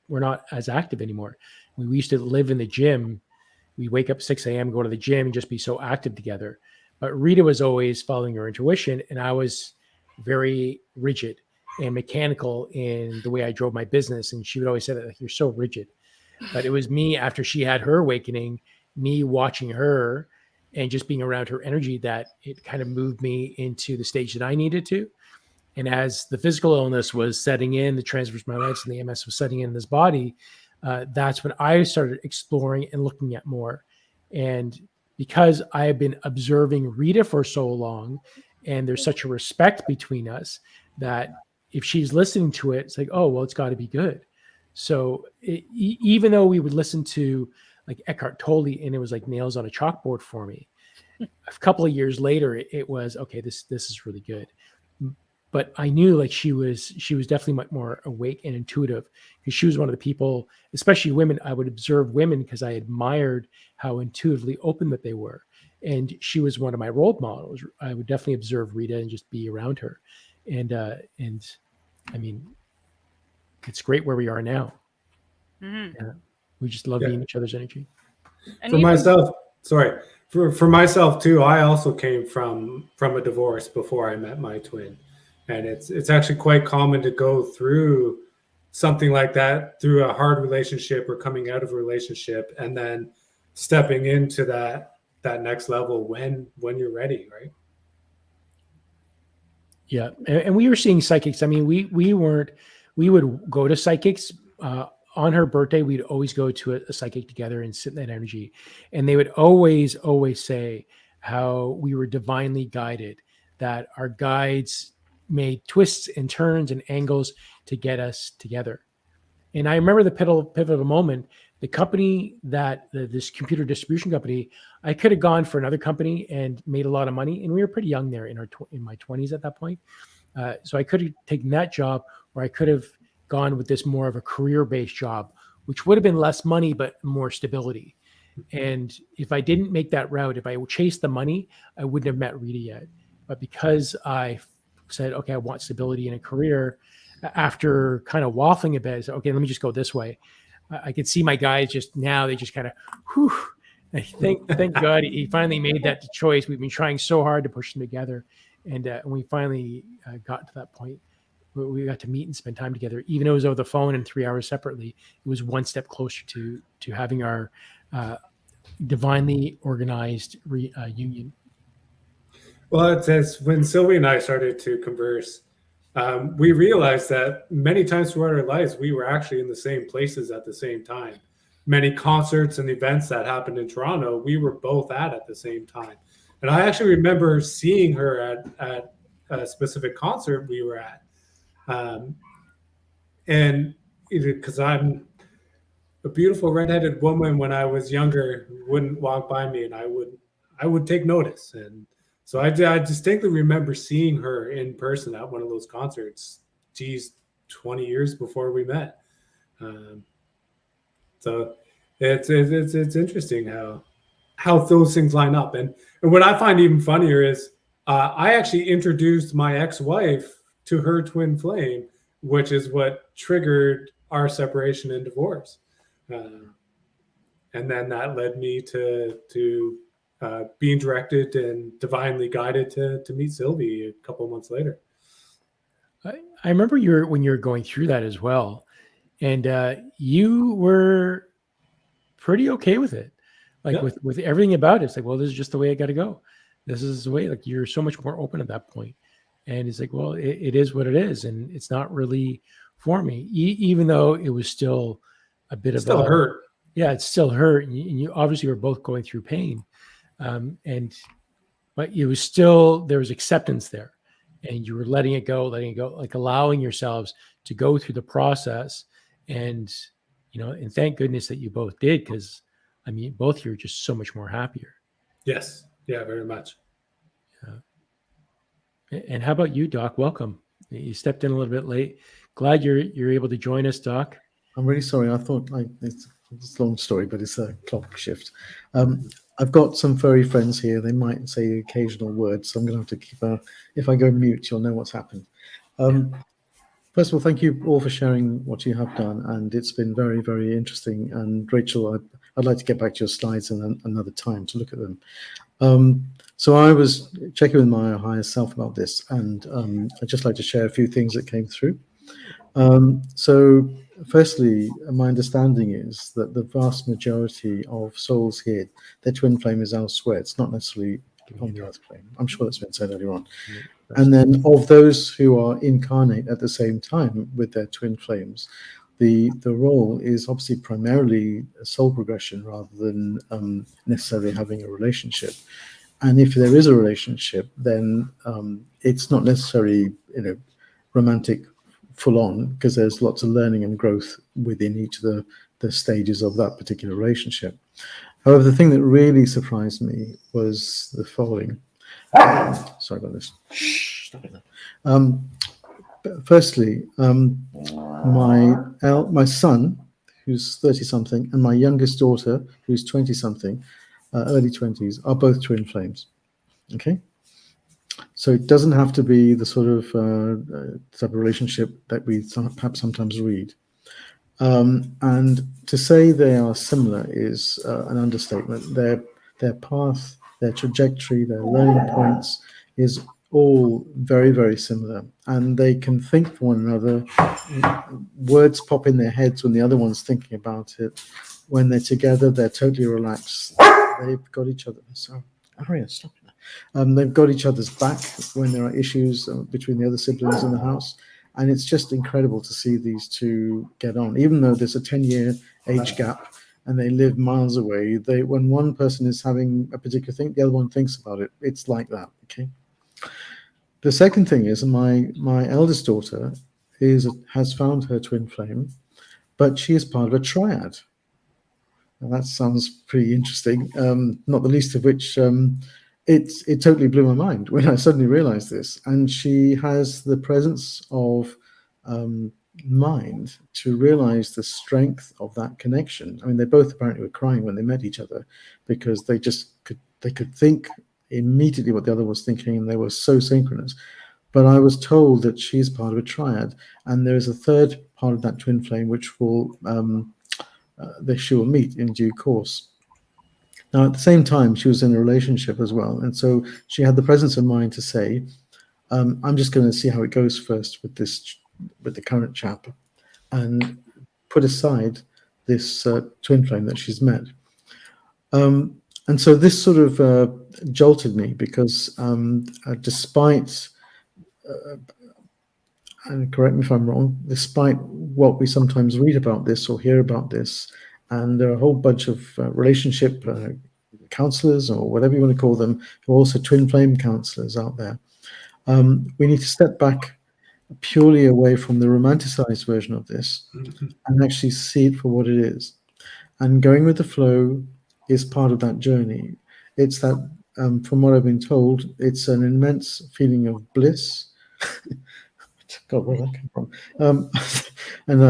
we're not as active anymore. We used to live in the gym. We wake up 6 a.m., go to the gym and just be so active together. But Rita was always following her intuition and I was very rigid and mechanical in the way I drove my business. And she would always say that, like, you're so rigid. But it was me, after she had her awakening, me watching her and just being around her energy, that it kind of moved me into the stage that I needed to. And as the physical illness was setting in, the transverse myelitis and the MS was setting in this body, that's when I started exploring and looking at more. And because I have been observing Rita for so long, and there's such a respect between us, that if she's listening to it, it's like, oh, well, it's got to be good. So even though we would listen to like Eckhart Tolle and it was like nails on a chalkboard for me, a couple of years later, it was, okay, this is really good. But I knew like she was definitely much more awake and intuitive, because she was one of the people, especially women. I would observe women because I admired how intuitively open that they were. And she was one of my role models. I would definitely observe Rita and just be around her. And I mean, it's great where we are now. Mm-hmm. Yeah. We just love being each other's energy. And for myself too, I also came from a divorce before I met my twin. And it's actually quite common to go through something like that, through a hard relationship or coming out of a relationship, and then stepping into that next level when you're ready, right? Yeah, and we were seeing psychics. I mean, we would go to psychics on her birthday. We'd always go to a psychic together and sit in that energy, and they would always say how we were divinely guided, that our guides made twists and turns and angles to get us together. And I remember the pivotal moment, the company that this computer distribution company, I could have gone for another company and made a lot of money. And we were pretty young there in my 20s at that point. So I could have taken that job, or I could have gone with this more of a career-based job, which would have been less money, but more stability. And if I didn't make that route, if I chased the money, I wouldn't have met Rita yet. But because I said, okay, I want stability in a career, after kind of waffling a bit, I said, okay, let me just go this way. I could see my guys just now, they just kind of, whew. Thank God he finally made that choice. We've been trying so hard to push them together. And we finally got to that point where we got to meet and spend time together. Even though it was over the phone and 3 hours separately, it was one step closer to having our divinely organized union. Well, it says when Sylvie and I started to converse, we realized that many times throughout our lives, we were actually in the same places at the same time. Many concerts and events that happened in Toronto, we were both at the same time. And I actually remember seeing her at a specific concert we were at. And because I'm a beautiful redheaded woman when I was younger wouldn't walk by me, and I would take notice. And so I distinctly remember seeing her in person at one of those concerts. Geez, 20 years before we met. So it's interesting how those things line up. And what I find even funnier is I actually introduced my ex-wife to her twin flame, which is what triggered our separation and divorce. And then that led me to being directed and divinely guided to meet Sylvie a couple of months later. I remember when you were going through that as well, and you were pretty okay with it, like with everything about it. It's like, well, this is just the way I got to go. This is the way. Like, you're so much more open at that point, and it's like, well, it is what it is, and it's not really for me, even though it was still a bit of still hurt. Yeah, it still hurt, and you obviously were both going through pain, but it was still, there was acceptance there, and you were letting it go, like allowing yourselves to go through the process, and and thank goodness that you both did, because I mean, both of you are just so much more happier. Yes, yeah, very much. Yeah. And how about you, Doc? Welcome. You stepped in a little bit late. Glad you're able to join us, Doc. I'm really sorry. I thought it's a long story, but it's a clock shift. I've got some furry friends here. They might say occasional words, so I'm going to have to keep if I go mute, you'll know what's happened. First of all, thank you all for sharing what you have done, and it's been very, very interesting. And Rachel, I'd like to get back to your slides another time to look at them. So I was checking with my higher self about this, and I'd just like to share a few things that came through. So firstly, my understanding is that the vast majority of souls here, their twin flame is elsewhere. It's not necessarily on the earth plane. I'm sure that's been said earlier on. And then of those who are incarnate at the same time with their twin flames, the role is obviously primarily a soul progression rather than necessarily having a relationship. And if there is a relationship, then it's not necessarily romantic full on, because there's lots of learning and growth within each of the stages of that particular relationship. However, the thing that really surprised me was the following. Sorry about this. Firstly, my son, who's 30-something, and my youngest daughter, who's 20-something, early 20s, are both twin flames. Okay? So it doesn't have to be the sort of type of relationship that we perhaps sometimes read. And to say they are similar is an understatement. Their path, their trajectory, their learning points is all very, very similar. And they can think for one another. Words pop in their heads when the other one's thinking about it. When they're together, they're totally relaxed. They've got each other. So, Aria, stop it. They've got each other's back when there are issues between the other siblings in the house. And it's just incredible to see these two get on. Even though there's a 10-year age gap and they live miles away, when one person is having a particular thing, the other one thinks about it. It's like that, okay? The second thing is my eldest daughter has found her twin flame, but she is part of a triad. Now, that sounds pretty interesting, not the least of which... It totally blew my mind when I suddenly realized this. And she has the presence of mind to realize the strength of that connection. I mean, they both apparently were crying when they met each other because they could think immediately what the other was thinking, and they were so synchronous. But I was told that she's part of a triad, and there is a third part of that twin flame which she will meet in due course. Now, at the same time, she was in a relationship as well. And so she had the presence of mind to say, I'm just going to see how it goes first with the current chap, and put aside this twin flame that she's met. And so this sort of jolted me because despite, and correct me if I'm wrong, despite what we sometimes read about this or hear about this, and there are a whole bunch of relationship counselors or whatever you want to call them, who are also twin flame counselors out there, we need to step back purely away from the romanticized version of this and actually see it for what it is. And going with the flow is part of that journey. It's that, from what I've been told, it's an immense feeling of bliss. God, where that came from? And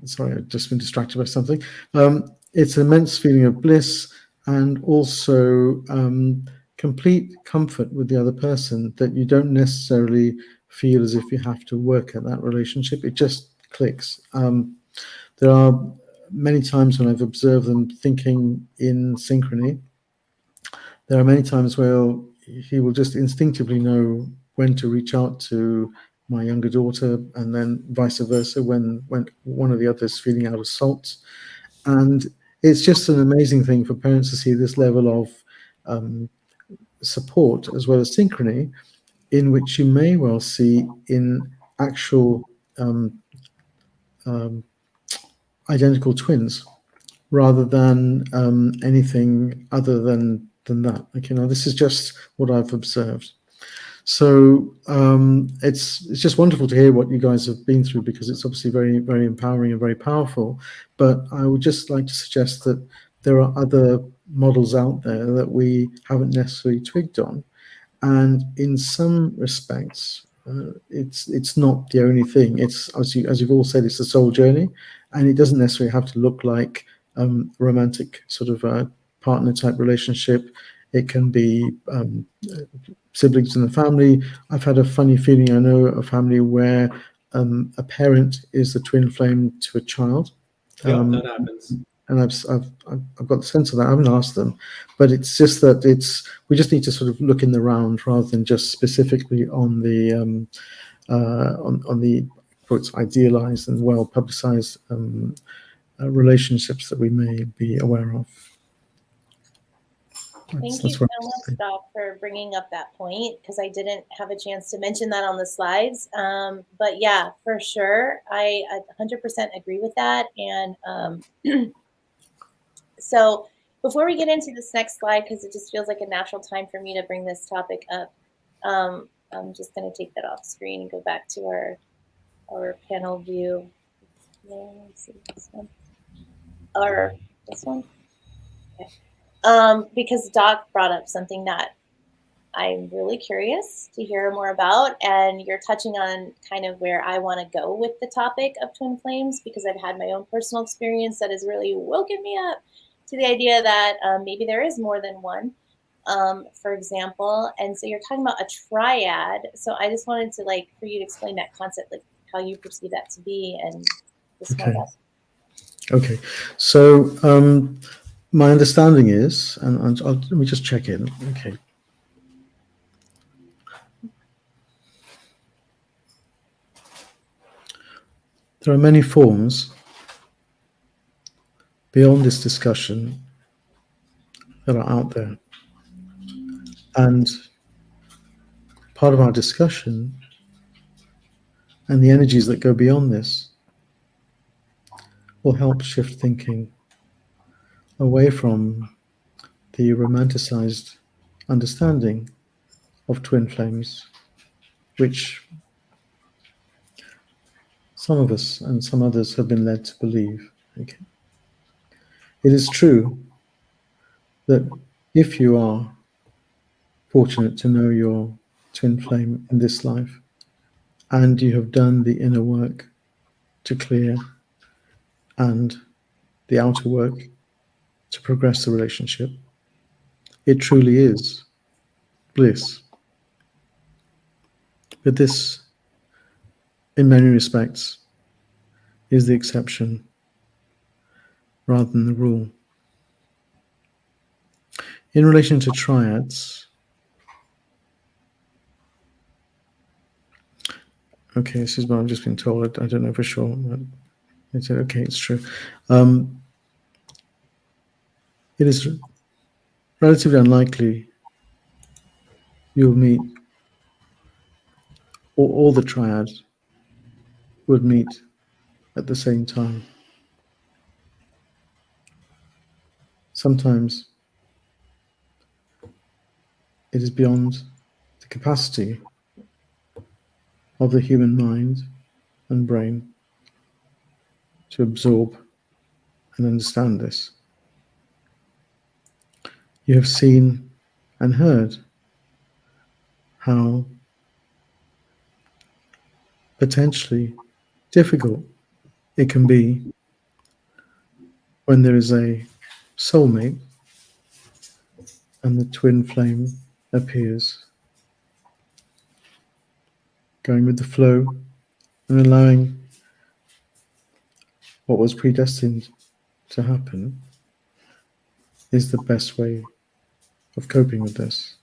sorry, I've just been distracted by something. It's an immense feeling of bliss and also complete comfort with the other person, that you don't necessarily feel as if you have to work at that relationship. It just clicks. There are many times when I've observed them thinking in synchrony. There are many times where he will just instinctively know when to reach out to my younger daughter, and then vice versa when one of the others is feeling out of salt. And it's just an amazing thing for parents to see this level of support as well as synchrony, in which you may well see in actual identical twins, rather than anything other than that. Okay, now this is just what I've observed. So it's just wonderful to hear what you guys have been through, because it's obviously very, very empowering and very powerful. But I would just like to suggest that there are other models out there that we haven't necessarily twigged on, and in some respects, it's not the only thing. It's, as you've all said, it's the soul journey, and it doesn't necessarily have to look like romantic sort of partner type relationship. It can be siblings in the family. I've had a funny feeling. I know a family where a parent is the twin flame to a child. Yeah, that happens. And I've got the sense of that. I haven't asked them, but it's just that we just need to sort of look in the round rather than just specifically on the on the quotes idealized and well publicized relationships that we may be aware of. Thank you so much, Doc, for bringing up that point, because I didn't have a chance to mention that on the slides. But yeah, for sure, I 100% agree with that. And so before we get into this next slide, because it just feels like a natural time for me to bring this topic up, I'm just going to take that off screen and go back to our panel view. Yeah, let's see this one. Or this one? Okay. Because Doc brought up something that I'm really curious to hear more about, and you're touching on kind of where I want to go with the topic of twin flames, because I've had my own personal experience that has really woken me up to the idea that maybe there is more than one, for example. And so you're talking about a triad. So I just wanted to for you to explain that concept, like how you perceive that to be, and just more about. Okay, so my understanding is, and let me just check in. Okay. There are many forms beyond this discussion that are out there. And part of our discussion and the energies that go beyond this will help shift thinking away from the romanticized understanding of twin flames, which some of us and some others have been led to believe. Okay. It is true that if you are fortunate to know your twin flame in this life, and you have done the inner work to clear and the outer work to progress the relationship, it truly is bliss. But this, in many respects, is the exception rather than the rule. In relation to triads, okay, this is what I've just been told. I don't know for sure. But it's okay, it's true. it is relatively unlikely you'll meet, or all the triads would meet at the same time. Sometimes it is beyond the capacity of the human mind and brain to absorb and understand this. You have seen and heard how potentially difficult it can be when there is a soulmate and the twin flame appears, going with the flow and allowing what was predestined to happen is the best way of coping with this.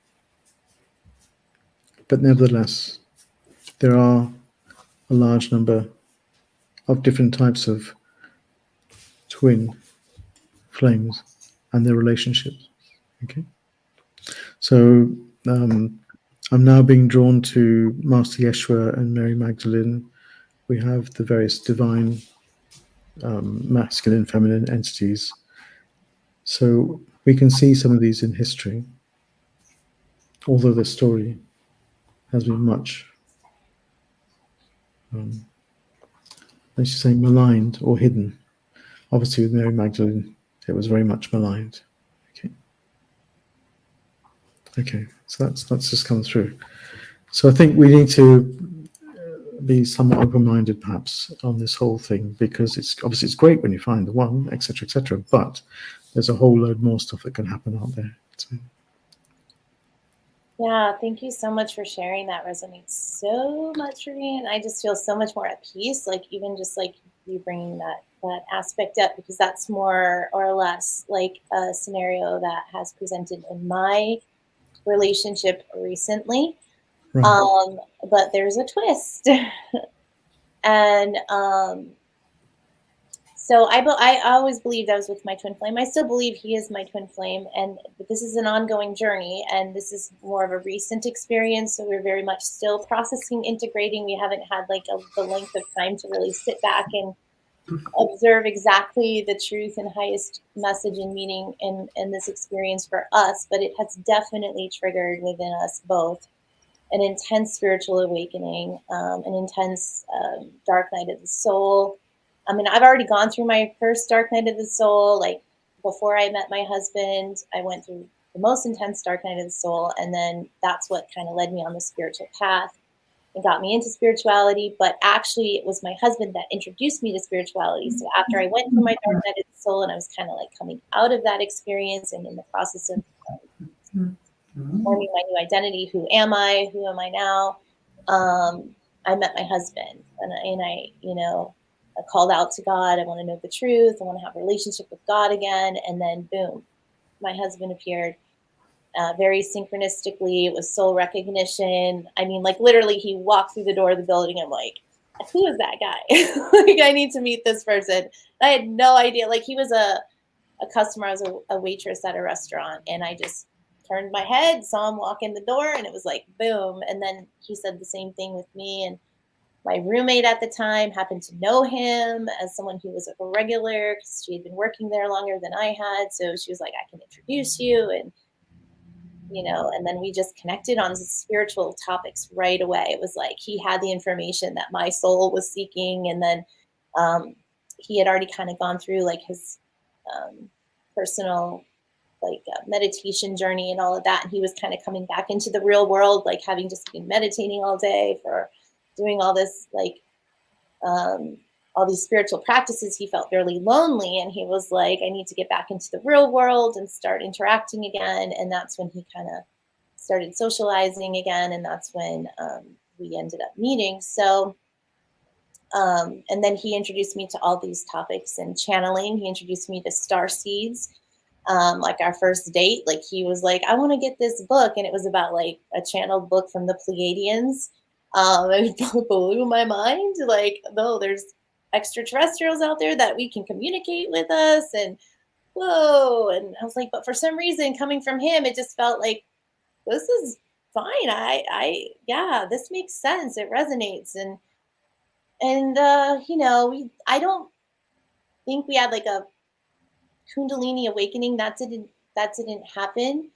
But nevertheless, there are a large number of different types of twin flames and their relationships. Okay, so I'm now being drawn to Master Yeshua and Mary Magdalene. We have the various divine masculine, feminine entities. So we can see some of these in history, although the story has been much, let's just say, maligned or hidden. Obviously, with Mary Magdalene, it was very much maligned. Okay, so that's just come through. So I think we need to be somewhat open-minded, perhaps, on this whole thing, because it's great when you find the one, etc., but there's a whole load more stuff that can happen out there. So. Yeah, thank you so much for sharing. That resonates so much for me, and I just feel so much more at peace. Like even just like you bringing that aspect up, because that's more or less like a scenario that has presented in my relationship recently. Right. But there's a twist, and so I always believed I was with my twin flame. I still believe he is my twin flame, but this is an ongoing journey, and this is more of a recent experience. So we're very much still processing, integrating. We haven't had like the length of time to really sit back and observe exactly the truth and highest message and meaning in this experience for us. But it has definitely triggered within us both an intense spiritual awakening, an intense dark night of the soul. I mean, I've already gone through my first dark night of the soul. Like before I met my husband, I went through the most intense dark night of the soul. And then that's what kind of led me on the spiritual path and got me into spirituality. But actually it was my husband that introduced me to spirituality. So after I went through my dark night of the soul and I was kind of like coming out of that experience and in the process of forming my new identity, who am I now? I met my husband and I, you know, I called out to God. I want to know the truth. I want to have a relationship with God again. And then boom, my husband appeared very synchronistically. It was soul recognition. I mean, like literally he walked through the door of the building. I'm like, who is that guy? Like, I need to meet this person. I had no idea. Like he was a customer. I was a waitress at a restaurant, and I just turned my head, saw him walk in the door, and it was like, boom. And then he said the same thing with me. And my roommate at the time happened to know him as someone who was a regular because she had been working there longer than I had. So she was like, I can introduce you. And, you know, and then we just connected on spiritual topics right away. It was like he had the information that my soul was seeking. And then he had already kind of gone through like his personal like meditation journey and all of that. And he was kind of coming back into the real world, like having just been meditating all day for doing all this, like all these spiritual practices. He felt really lonely, and he was like, I need to get back into the real world and start interacting again. And that's when he kind of started socializing again. And that's when we ended up meeting. So, and then he introduced me to all these topics and channeling. He introduced me to star seeds. Like our first date, like he was like, I want to get this book. And it was about like a channeled book from the Pleiadians. It blew my mind. Like, no, there's extraterrestrials out there that we can communicate with us. And whoa. And I was like, but for some reason coming from him, it just felt like, this is fine. Yeah, this makes sense. It resonates. And I don't think we had like a Kundalini awakening. That didn't happen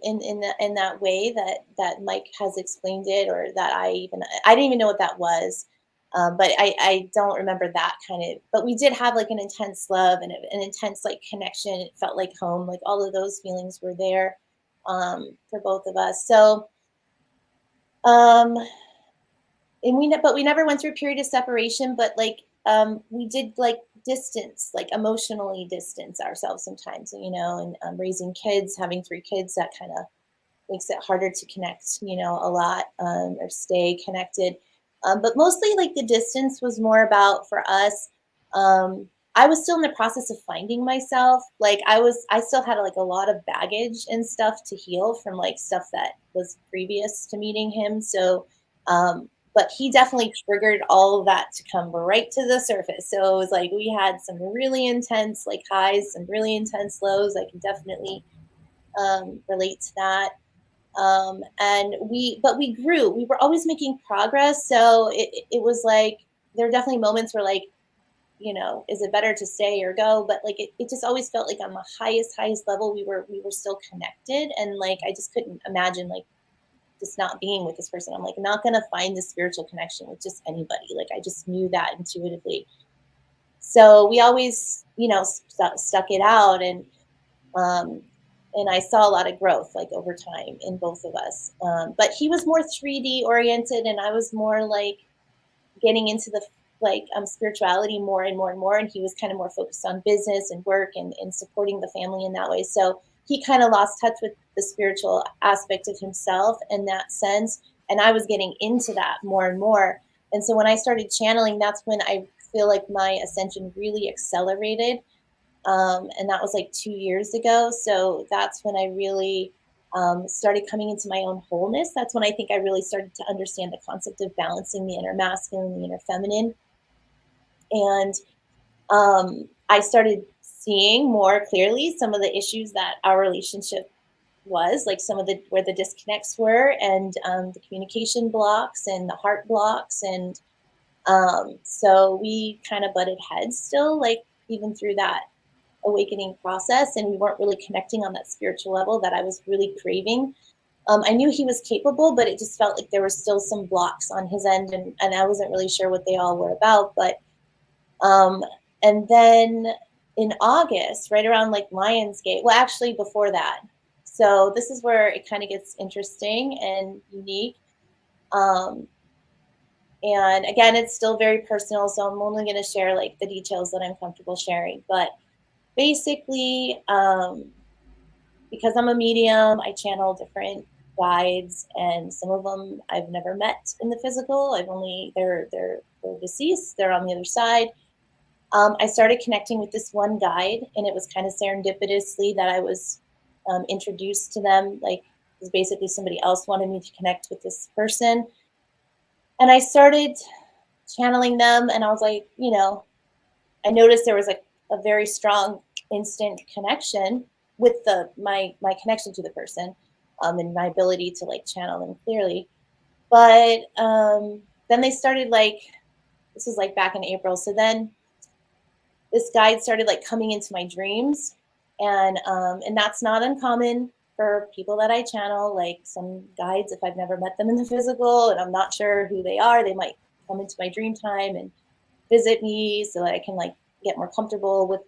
in that way that Mike has explained it, or that I didn't even know what that was. But I don't remember that kind of, but we did have like an intense love and an intense like connection. It felt like home, like all of those feelings were there for both of us. So, but we never went through a period of separation, but like, we did like distance, like emotionally distance ourselves sometimes, and raising kids, having 3 kids, that kind of makes it harder to connect, a lot, or stay connected. But mostly like the distance was more about, for us, I was still in the process of finding myself. Like I still had like a lot of baggage and stuff to heal from like stuff that was previous to meeting him. So, but he definitely triggered all of that to come right to the surface. So it was like, we had some really intense like highs, some really intense lows. I can definitely relate to that. But we grew. We were always making progress. So it was like, there are definitely moments where like, is it better to stay or go? But like, it just always felt like on the highest level, we were still connected. And like, I just couldn't imagine like just not being with this person. I'm like, not going to find this spiritual connection with just anybody. Like, I just knew that intuitively. So we always, stuck it out. And I saw a lot of growth like over time in both of us. But he was more 3D oriented, and I was more like getting into the like spirituality more and more and more. And he was kind of more focused on business and work and supporting the family in that way. So he kind of lost touch with the spiritual aspect of himself in that sense. And I was getting into that more and more. And so when I started channeling, that's when I feel like my ascension really accelerated. And that was like 2 years ago. So that's when I really started coming into my own wholeness. That's when I think I really started to understand the concept of balancing the inner masculine and the inner feminine. And I started seeing more clearly some of the issues that our relationship was, like some of the where the disconnects were, and the communication blocks and the heart blocks. And so we kind of butted heads still, like even through that awakening process, and we weren't really connecting on that spiritual level that I was really craving. I knew he was capable, but it just felt like there were still some blocks on his end, and I wasn't really sure what they all were about. But and then in August, right around like Lionsgate, well, actually before that. So this is where it kind of gets interesting and unique. And again, it's still very personal, so I'm only going to share like the details that I'm comfortable sharing. But basically, because I'm a medium, I channel different guides, and some of them I've never met in the physical. They're deceased. They're on the other side. I started connecting with this one guide, and it was kind of serendipitously that I was introduced to them. Like, it was basically somebody else wanted me to connect with this person. And I started channeling them, and I was like, I noticed there was like a very strong instant connection with my connection to the person, and my ability to like channel them clearly. But then they started like, this was like back in April. So then this guide started like coming into my dreams, and that's not uncommon for people that I channel. Like some guides, if I've never met them in the physical and I'm not sure who they are, they might come into my dream time and visit me so that I can like get more comfortable with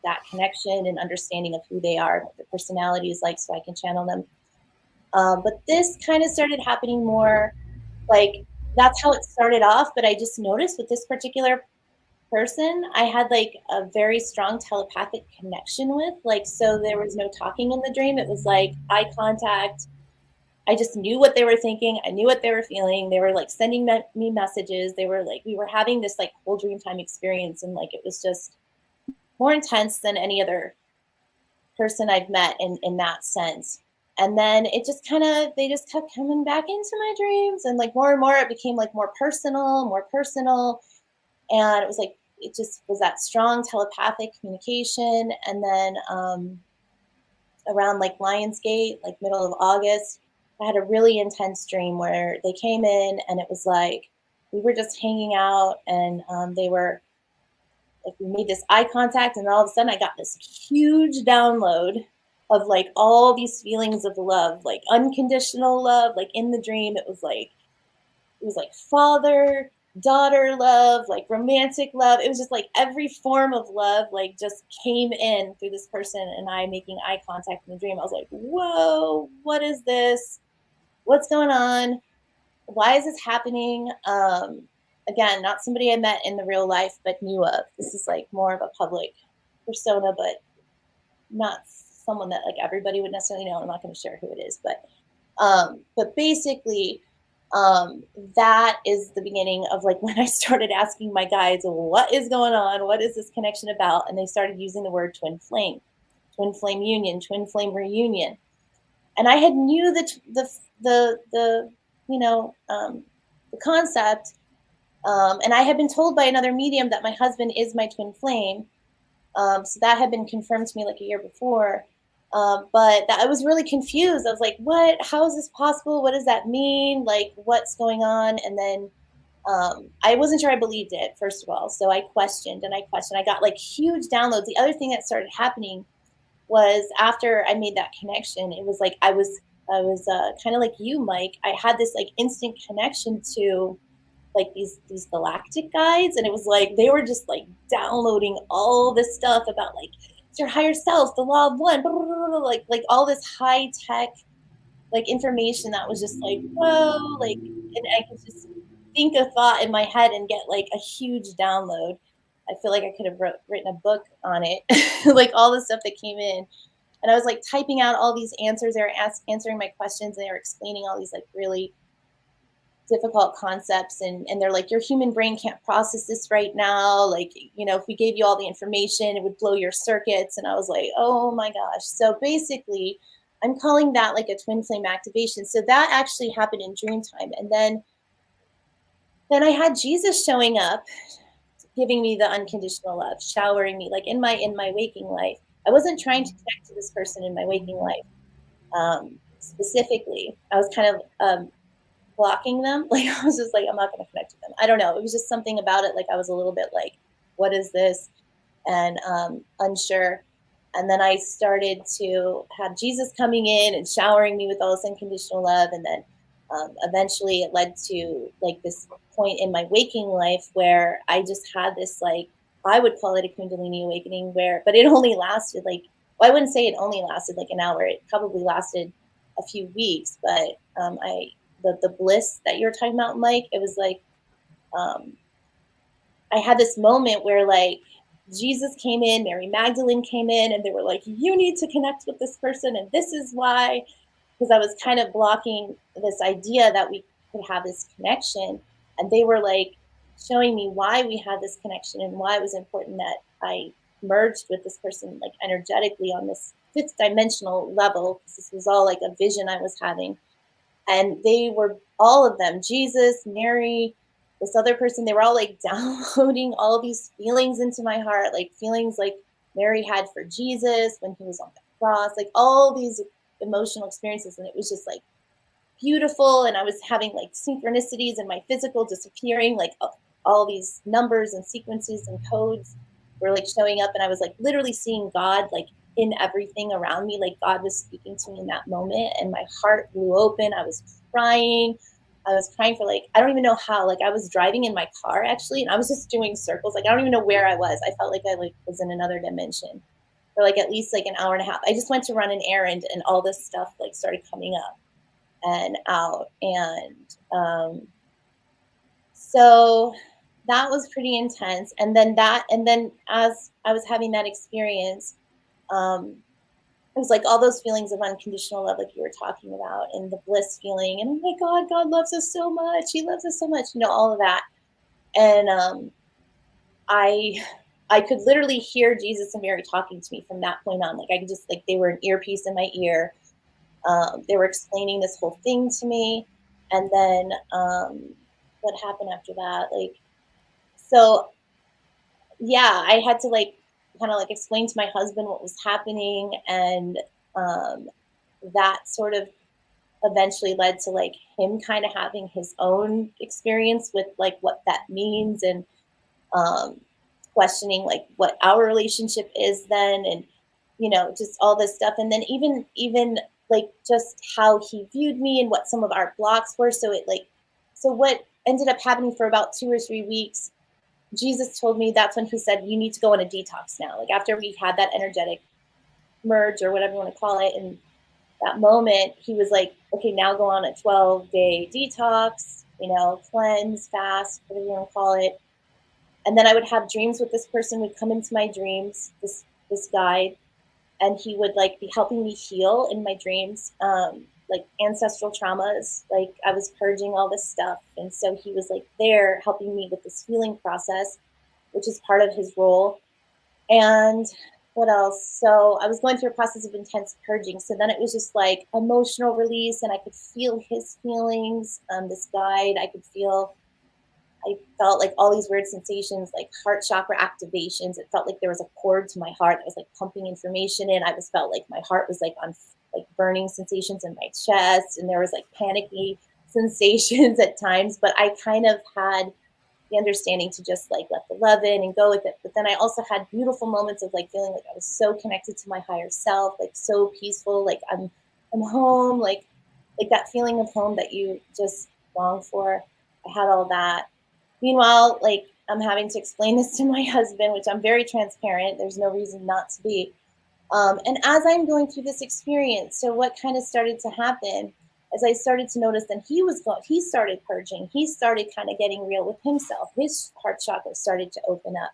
that connection and understanding of who they are, what their personality is like, so I can channel them. But this kind of started happening more like, that's how it started off. But I just noticed with this particular person, I had like a very strong telepathic connection with, like, so there was no talking in the dream. It was like eye contact. I just knew what they were thinking. I knew what they were feeling. They were like sending me messages. They were like, we were having this like whole dream time experience. And like, it was just more intense than any other person I've met in that sense. And then it just kind of, they just kept coming back into my dreams. And like more and more, it became like more personal. And it was like, it just was that strong telepathic communication. And then around like Lionsgate, like middle of August, I had a really intense dream where they came in and it was like we were just hanging out, and they were like, we made this eye contact, and all of a sudden I got this huge download of like all these feelings of love, like unconditional love. Like in the dream, it was like father daughter love, like romantic love. It was just like every form of love like just came in through this person and I making eye contact in the dream. I was like, whoa, what is this? What's going on? Why is this happening? Again, not somebody I met in the real life but knew of. This is like more of a public persona, but not someone that like everybody would necessarily know. I'm not going to share who it is, but basically that is the beginning of like when I started asking my guides, what is going on? What is this connection about? And they started using the word twin flame union, twin flame reunion. And I had knew the concept. And I had been told by another medium that my husband is my twin flame. So that had been confirmed to me like a year before. But I was really confused. I was like, what? How is this possible? What does that mean? Like, what's going on? And then I wasn't sure I believed it, first of all. So I questioned and I questioned. I got like huge downloads. The other thing that started happening was after I made that connection, it was like I was kind of like you, Mike. I had this like instant connection to like these galactic guides, and it was like they were just like downloading all this stuff about like your higher self, the law of one, blah, blah, blah, blah, like all this high tech like information that was just like, whoa, like, and I could just think a thought in my head and get like a huge download. I feel like I could have written a book on it, like all the stuff that came in. And I was like typing out all these answers. They were answering my questions, and they were explaining all these like really difficult concepts, and they're like, your human brain can't process this right now, like, you know, if we gave you all the information it would blow your circuits. And I was like, oh my gosh. So basically I'm calling that like a twin flame activation. So that actually happened in dream time. And then I had Jesus showing up, giving me the unconditional love, showering me like in my waking life. I wasn't trying to connect to this person in my waking life specifically. I was kind of blocking them. Like I was just like, I'm not going to connect with them. I don't know. It was just something about it. Like I was a little bit like, what is this? And unsure. And then I started to have Jesus coming in and showering me with all this unconditional love. And then eventually it led to like this point in my waking life where I just had this, like, I would call it a Kundalini awakening but it only lasted like, well, I wouldn't say it only lasted like an hour. It probably lasted a few weeks, but the bliss that you're talking about, Mike, it was like, I had this moment where like Jesus came in, Mary Magdalene came in, and they were like, you need to connect with this person. And this is why, because I was kind of blocking this idea that we could have this connection. And they were like showing me why we had this connection and why it was important that I merged with this person, like energetically on this fifth dimensional level, because this was all like a vision I was having. And they were, all of them, Jesus, Mary, this other person, they were all like downloading all these feelings into my heart, like feelings like Mary had for Jesus when he was on the cross, like all these emotional experiences. And it was just like beautiful. And I was having like synchronicities in my physical disappearing, like all these numbers and sequences and codes were like showing up. And I was like literally seeing God like in everything around me. Like God was speaking to me in that moment, and my heart blew open. I was crying for like, I don't even know how, like I was driving in my car actually, and I was just doing circles. Like I don't even know where I was. I felt like I like was in another dimension for like at least like an hour and a half. I just went to run an errand, and all this stuff like started coming up and out. And so that was pretty intense. And then as I was having that experience, it was like all those feelings of unconditional love, like you were talking about, and the bliss feeling. And oh my God, God loves us so much. He loves us so much, you know, all of that. And I could literally hear Jesus and Mary talking to me from that point on. Like I could just, like, they were an earpiece in my ear. They were explaining this whole thing to me. And then what happened after that? Like, so yeah, I had to like kind of like explain to my husband what was happening, and that sort of eventually led to like him kind of having his own experience with like what that means, and um, questioning like what our relationship is then, and just all this stuff, and then even like just how he viewed me and what some of our blocks were. So what ended up happening for about 2 or 3 weeks, Jesus told me that's when he said, you need to go on a detox now. Like after we had that energetic merge or whatever you want to call it, and that moment, he was like, okay, now go on a 12-day detox, cleanse, fast, whatever you want to call it. And then I would have dreams with this person, would come into my dreams, this guide, and he would like be helping me heal in my dreams, like ancestral traumas. Like I was purging all this stuff. And so he was like there helping me with this healing process, which is part of his role. And what else? So I was going through a process of intense purging. So then it was just like emotional release, and I could feel his feelings. This guide, I felt like all these weird sensations, like heart chakra activations. It felt like there was a cord to my heart that was like pumping information in. I just felt like my heart was like on like burning sensations in my chest, and there was like panicky sensations at times. But I kind of had the understanding to just like let the love in and go with it. But then I also had beautiful moments of like feeling like I was so connected to my higher self, like so peaceful, like I'm home, like that feeling of home that you just long for. I had all that. Meanwhile, like I'm having to explain this to my husband, which I'm very transparent. There's no reason not to be. And as I'm going through this experience, so what kind of started to happen as I started to notice that he started purging. He started kind of getting real with himself. His heart chakra started to open up.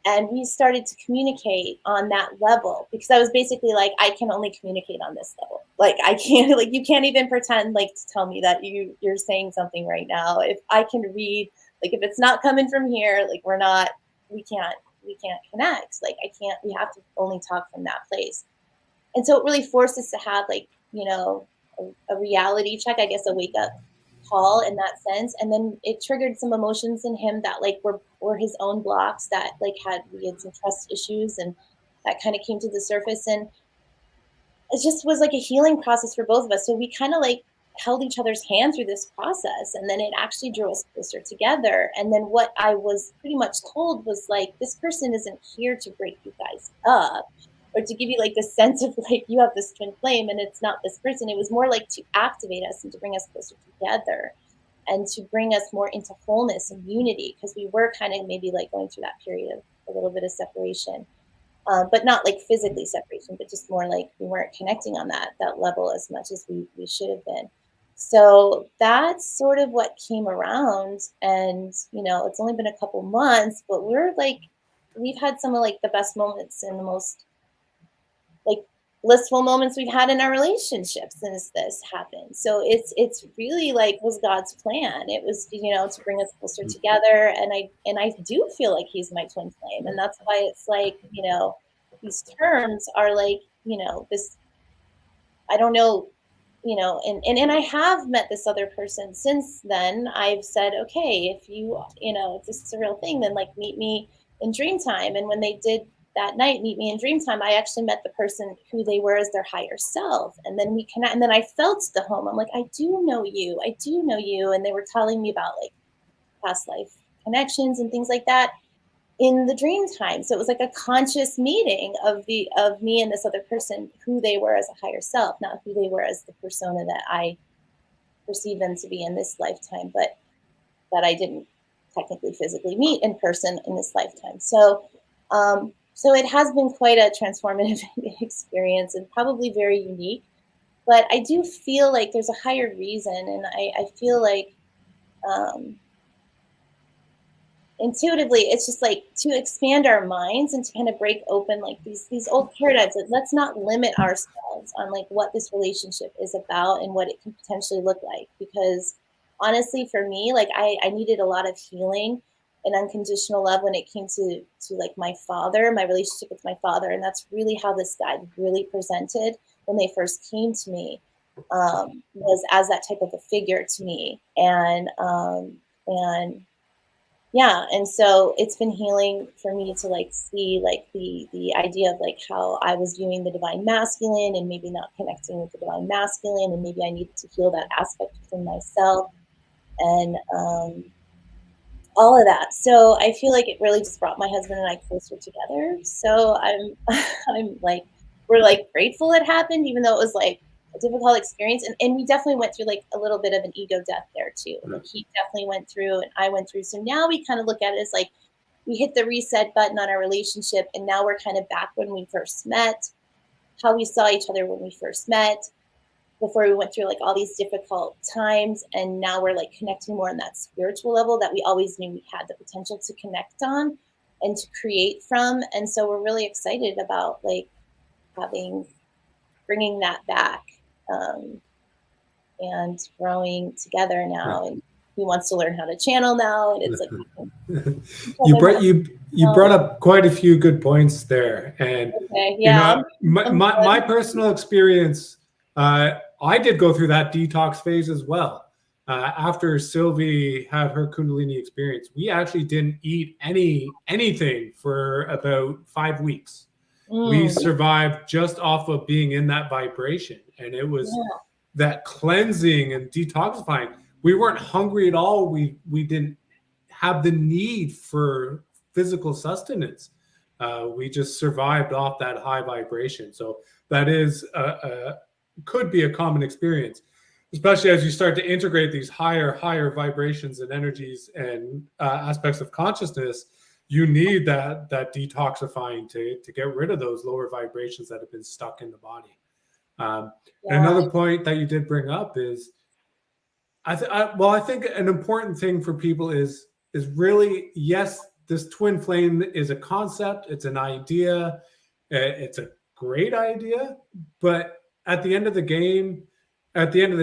And we started to communicate on that level, because I was basically like, I can only communicate on this level. Like I can't, like you can't even pretend like to tell me that you're saying something right now. If I can read, like if it's not coming from here, like we can't connect. Like we have to only talk from that place. And so it really forced us to have like, a reality check, I guess, a wake up call in that sense. And then it triggered some emotions in him that like were his own blocks, that like we had some trust issues, and that kind of came to the surface. And it just was like a healing process for both of us. So we kind of like held each other's hand through this process, and then it actually drew us closer together. And then what I was pretty much told was like, this person isn't here to break you guys up or to give you like the sense of like you have this twin flame and it's not this person. It was more like to activate us and to bring us closer together, and to bring us more into wholeness and unity, because we were kind of maybe like going through that period of a little bit of separation. But not like physically separation, but just more like we weren't connecting on that level as much as we should have been. So that's sort of what came around. And, it's only been a couple months, but we've had some of like the best moments and the most like blissful moments we've had in our relationship since this happened. So it's really like was God's plan. It was, to bring us closer together. And I do feel like he's my twin flame. And that's why it's like, these terms are like, this, I don't know, and I have met this other person since then. I've said, okay, if this is a real thing, then like meet me in dream time. And when they did that night, meet me in dream time, I actually met the person who they were as their higher self. And then we connect, and then I felt the home. I'm like, I do know you. And they were telling me about like past life connections and things like that in the dream time. So it was like a conscious meeting of me and this other person, who they were as a higher self, not who they were as the persona that I perceive them to be in this lifetime, but that I didn't technically physically meet in person in this lifetime. So it has been quite a transformative experience, and probably very unique. But I do feel like there's a higher reason, and I feel like intuitively it's just like to expand our minds and to kind of break open like these old paradigms. Like, let's not limit ourselves on like what this relationship is about and what it can potentially look like, because honestly for me, like I needed a lot of healing and unconditional love when it came to like my father, my relationship with my father. And that's really how this guide really presented when they first came to me, was as that type of a figure to me. And yeah, and so it's been healing for me to like see like the idea of like how I was viewing the divine masculine and maybe not connecting with the divine masculine, and maybe I needed to heal that aspect within myself, and all of that. So I feel like it really just brought my husband and I closer together. So I'm I'm like, we're like grateful it happened, even though it was like a difficult experience. And we definitely went through like a little bit of an ego death there too. Like he definitely went through and I went through. So now we kind of look at it as like we hit the reset button on our relationship, and now we're kind of back when we first met, how we saw each other when we first met, before we went through like all these difficult times, and now we're like connecting more on that spiritual level that we always knew we had the potential to connect on and to create from. And so we're really excited about like bringing that back, and growing together now. And he wants to learn how to channel now, and it's like you brought up quite a few good points there. And okay, yeah, you know, my personal experience, I did go through that detox phase as well. After Sylvie had her Kundalini experience, we actually didn't eat anything for about 5 weeks. We survived just off of being in that vibration, and it was that cleansing and detoxifying. We weren't hungry at all. We didn't have the need for physical sustenance. We just survived off that high vibration. So that is could be a common experience, especially as you start to integrate these higher vibrations and energies and aspects of consciousness. You need that detoxifying to get rid of those lower vibrations that have been stuck in the body. And another point that you did bring up is, I think an important thing for people is really, yes, this twin flame is a concept, it's an idea, it's a great idea, but at the end of the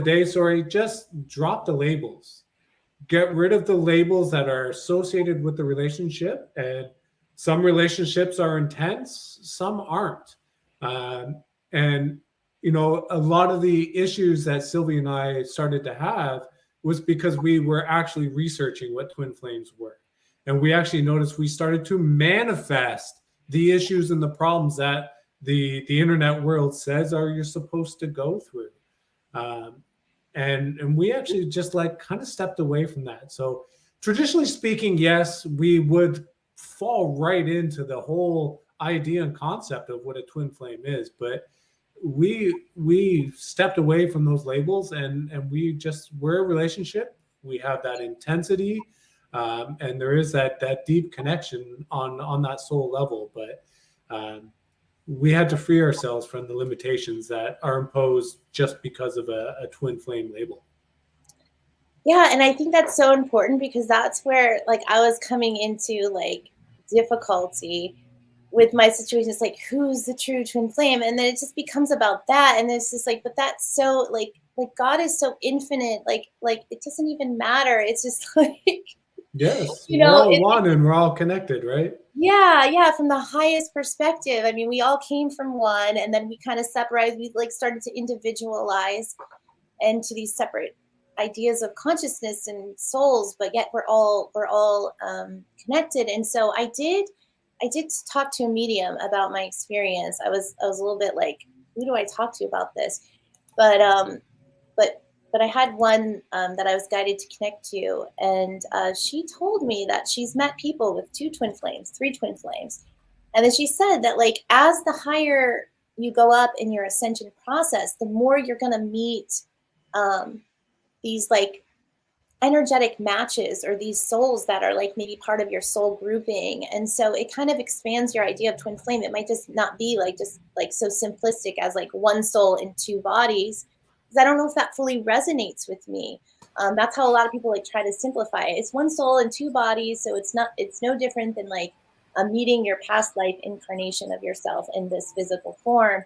day, just drop the labels. Get rid of the labels that are associated with the relationship. And some relationships are intense, some aren't. And you know, a lot of the issues that Sylvie and I started to have was because we were actually researching what twin flames were. And we actually noticed we started to manifest the issues and the problems that the internet world says you're supposed to go through. And we actually just like kind of stepped away from that. So traditionally speaking, yes, we would fall right into the whole idea and concept of what a twin flame is, but we stepped away from those labels, and we're a relationship. We have that intensity, and there is that deep connection on that soul level, but we had to free ourselves from the limitations that are imposed just because of a twin flame label. Yeah, and I think that's so important, because that's where like I was coming into like difficulty with my situation. It's like, who's the true twin flame? And then it just becomes about that. And it's just like, but that's so like God is so infinite. Like it doesn't even matter. It's just like, yes, we're all one and we're all connected, right? Yeah, from the highest perspective. I mean, we all came from one, and then we kind of separated. We like started to individualize into these separate ideas of consciousness and souls, but yet we're all connected. And so I did talk to a medium about my experience. I was a little bit like, who do I talk to about this? But I had one that I was guided to connect to, and she told me that she's met people with 2 twin flames, 3 twin flames, and then she said that like as the higher you go up in your ascension process, the more you're gonna meet these like energetic matches, or these souls that are like maybe part of your soul grouping. And so it kind of expands your idea of twin flame. It might just not be like just like so simplistic as like one soul in 2 bodies, because I don't know if that fully resonates with me. That's how a lot of people like try to simplify it. It's one soul in 2 bodies, so it's no different than like meeting your past life incarnation of yourself in this physical form.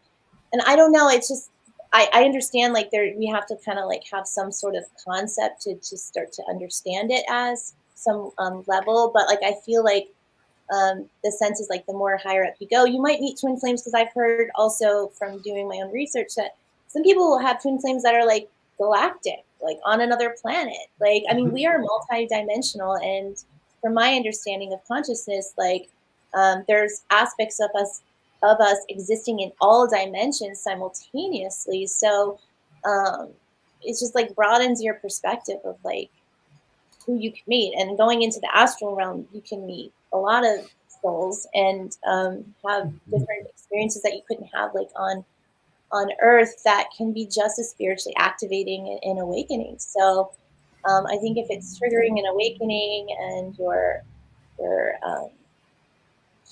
And I don't know, it's just I understand like we have to kind of like have some sort of concept to start to understand it as some level, but like I feel like the sense is like the more higher up you go, you might meet twin flames, because I've heard also from doing my own research that some people will have twin flames that are like galactic, like on another planet. Like, I mean, we are multi-dimensional, and from my understanding of consciousness, like there's aspects of us existing in all dimensions simultaneously. So it's just like broadens your perspective of like who you can meet. And going into the astral realm, you can meet a lot of souls and have different experiences that you couldn't have like on Earth that can be just as spiritually activating and awakening. So I think if it's triggering an awakening and you're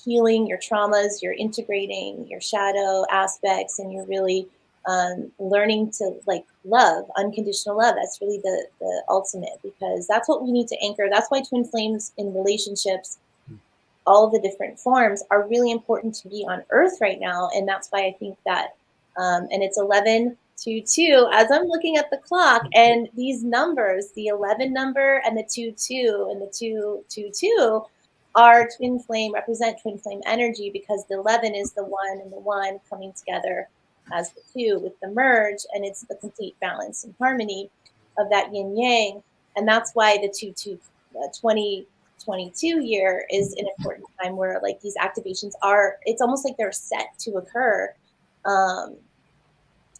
healing your traumas, you're integrating your shadow aspects, and you're really learning to like love, unconditional love. That's really the ultimate, because that's what we need to anchor. That's why twin flames in relationships, all of the different forms, are really important to be on Earth right now. And that's why I think that, and it's 1122 as I'm looking at the clock, and these numbers, the 11 number and the 22 and the 222 are twin flame, represent twin flame energy, because the 11 is the 1 and the 1 coming together as the 2 with the merge, and it's the complete balance and harmony of that yin yang. And that's why the 2022 year is an important time where like these activations are, it's almost like they're set to occur on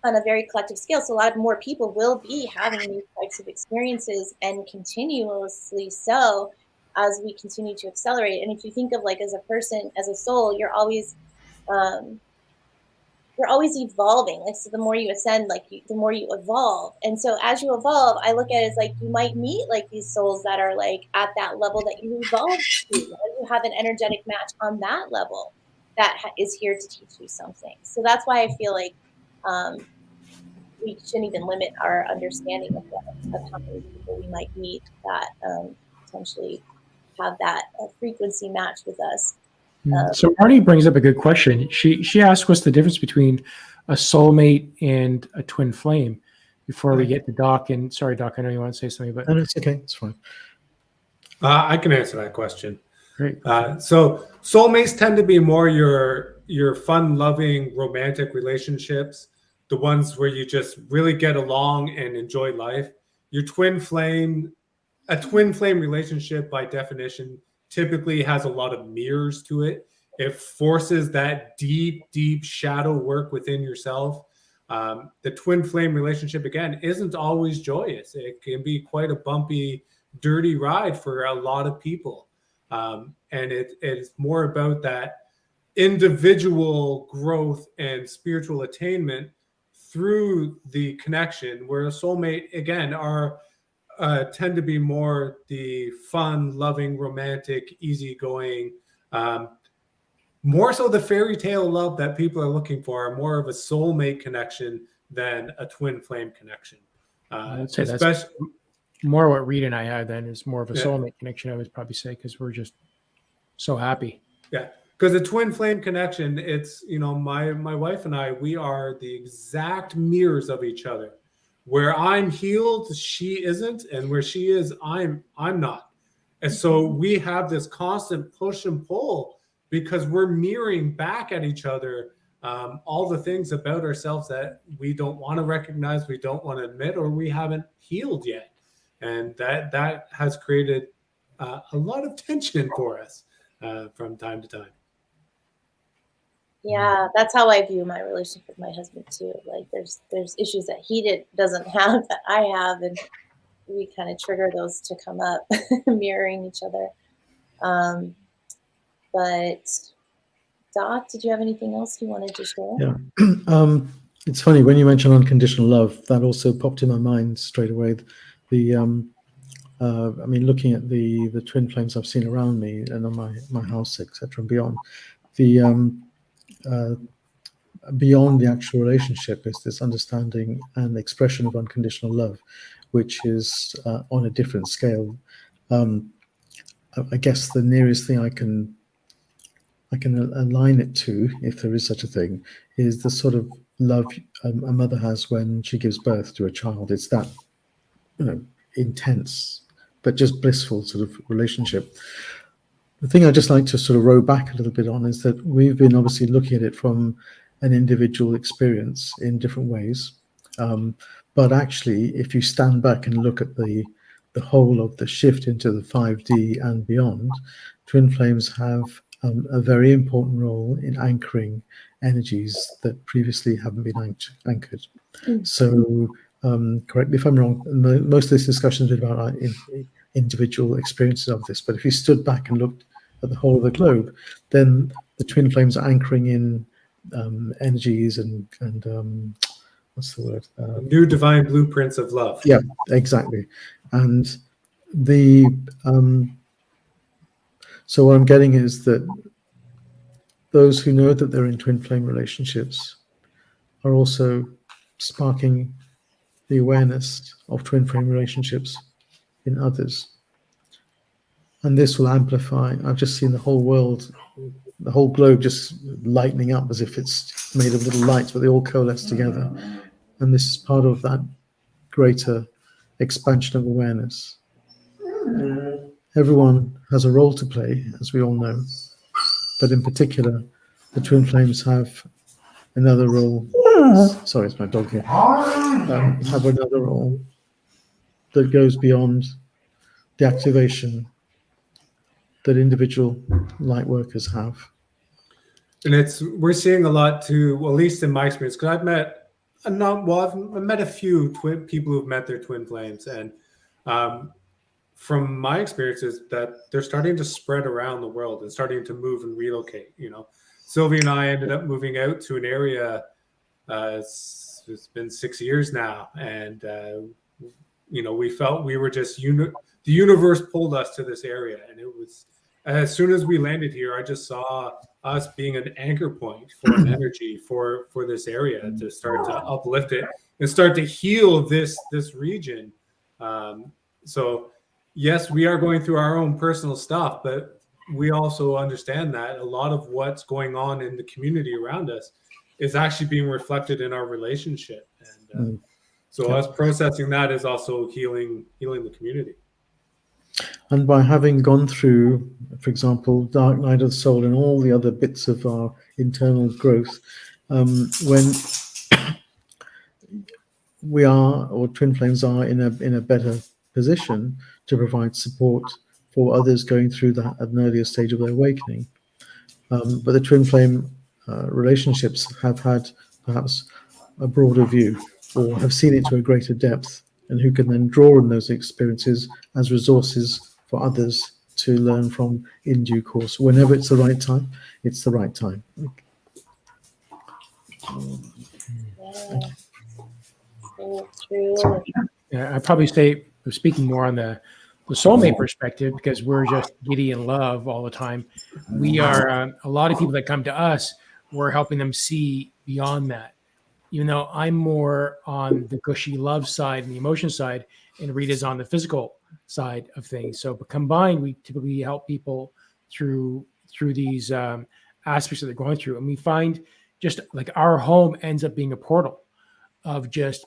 a very collective scale. So a lot more people will be having these types of experiences, and continuously so, as we continue to accelerate. And if you think of like as a person, as a soul, you're always evolving. Like, so the more you ascend, like the more you evolve. And so as you evolve, I look at it as like you might meet like these souls that are like at that level that you evolved to. You have an energetic match on that level that is here to teach you something. So that's why I feel like we shouldn't even limit our understanding of how many people we might meet that potentially have that frequency match with us. So Marty brings up a good question. She asked what's the difference between a soulmate and a twin flame before we get to Doc. And sorry, Doc, I know you want to say something, but no, it's okay, it's fine. I can answer that question. Great. So soulmates tend to be more your fun-loving romantic relationships, the ones where you just really get along and enjoy life. Your twin flame, a twin flame relationship by definition typically has a lot of mirrors to it. It forces that deep shadow work within yourself. The twin flame relationship, again, isn't always joyous. It can be quite a bumpy, dirty ride for a lot of people. And it's more about that individual growth and spiritual attainment through the connection, where a soulmate, again, tend to be more the fun, loving, romantic, easygoing, more so the fairy tale love that people are looking for, more of a soulmate connection than a twin flame connection. I'd say that's more what Rita and I have then, is more of a soulmate connection, I would probably say, because we're just so happy. Yeah, because a twin flame connection, it's, my wife and I, we are the exact mirrors of each other. Where I'm healed, she isn't, and where she is, I'm not. And so we have this constant push and pull, because we're mirroring back at each other all the things about ourselves that we don't want to recognize, we don't want to admit, or we haven't healed yet. And that has created a lot of tension for us from time to time. Yeah, that's how I view my relationship with my husband too. Like there's issues that he doesn't have that I have, and we kind of trigger those to come up, mirroring each other. But Doc, did you have anything else you wanted to share? Yeah, it's funny when you mention unconditional love, that also popped in my mind straight away. I mean, looking at the twin flames I've seen around me and on my house, etc., and beyond, beyond the actual relationship is this understanding and expression of unconditional love, which is on a different scale. I guess the nearest thing I can align it to, if there is such a thing, is the sort of love a mother has when she gives birth to a child. It's that, intense but just blissful sort of relationship. The thing I'd just like to sort of row back a little bit on is that we've been obviously looking at it from an individual experience in different ways. But actually, if you stand back and look at the the whole of the shift into the 5D and beyond, twin flames have a very important role in anchoring energies that previously haven't been anchored. So, correct me if I'm wrong, most of this discussion has been about individual experiences of this, but if you stood back and looked at the whole of the globe, then the twin flames are anchoring in energies and what's the word? New divine blueprints of love. Yeah, exactly. And the so what I'm getting is that those who know that they're in twin flame relationships are also sparking the awareness of twin flame relationships in others. And this will amplify. I've just seen the whole world, the whole globe just lightening up as if it's made of little lights, but they all coalesce together. And this is part of that greater expansion of awareness. Everyone has a role to play, as we all know, but in particular, the twin flames have another role. Sorry, it's my dog here. Have another role that goes beyond the activation that individual light workers have. And we're seeing a lot too, well, at least in my experience, because I've met a few people who've met their twin flames, and from my experiences, that they're starting to spread around the world and starting to move and relocate. Sylvia and I ended up moving out to an area. It's been 6 years now, and we felt we were just the universe pulled us to this area, and it was as soon as we landed here, I just saw us being an anchor point for an energy for this area to start to uplift it and start to heal this region. So yes, we are going through our own personal stuff, but we also understand that a lot of what's going on in the community around us is actually being reflected in our relationship. And so us processing that is also healing the community. And by having gone through, for example, dark night of the soul and all the other bits of our internal growth, when we are, or twin flames are, in a better position to provide support for others going through that at an earlier stage of their awakening. But the twin flame relationships have had perhaps a broader view, or have seen it to a greater depth, and who can then draw on those experiences as resources for others to learn from in due course. Whenever it's the right time, it's the right time. Yeah. So true. Yeah, I'd probably say, speaking more on the soulmate perspective, because we're just giddy in love all the time. We are a lot of people that come to us, we're helping them see beyond that. Even though I'm more on the gushy love side and the emotion side, and Rita's on the physical side of things. So, but combined, we typically help people through these aspects that they're going through, and we find just like our home ends up being a portal of just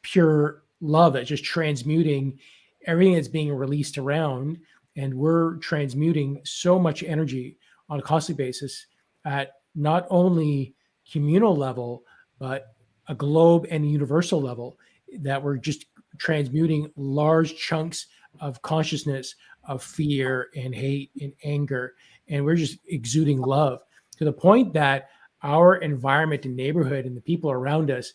pure love that's just transmuting everything that's being released around, and we're transmuting so much energy on a constant basis at not only communal level, but a globe and universal level, that we're just transmuting large chunks of consciousness of fear and hate and anger, and we're just exuding love to the point that our environment and neighborhood and the people around us,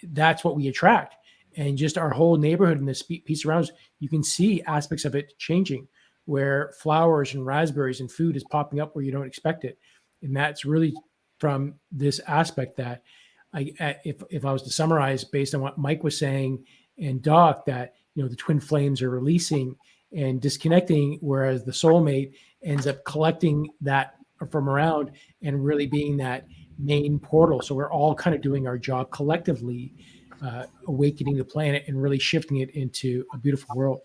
that's what we attract. And just our whole neighborhood and this piece around us, you can see aspects of it changing, where flowers and raspberries and food is popping up where you don't expect it. And that's really from this aspect that if I was to summarize based on what Mike was saying and Doc, that, the twin flames are releasing and disconnecting, whereas the soulmate ends up collecting that from around and really being that main portal. So we're all kind of doing our job collectively, awakening the planet and really shifting it into a beautiful world.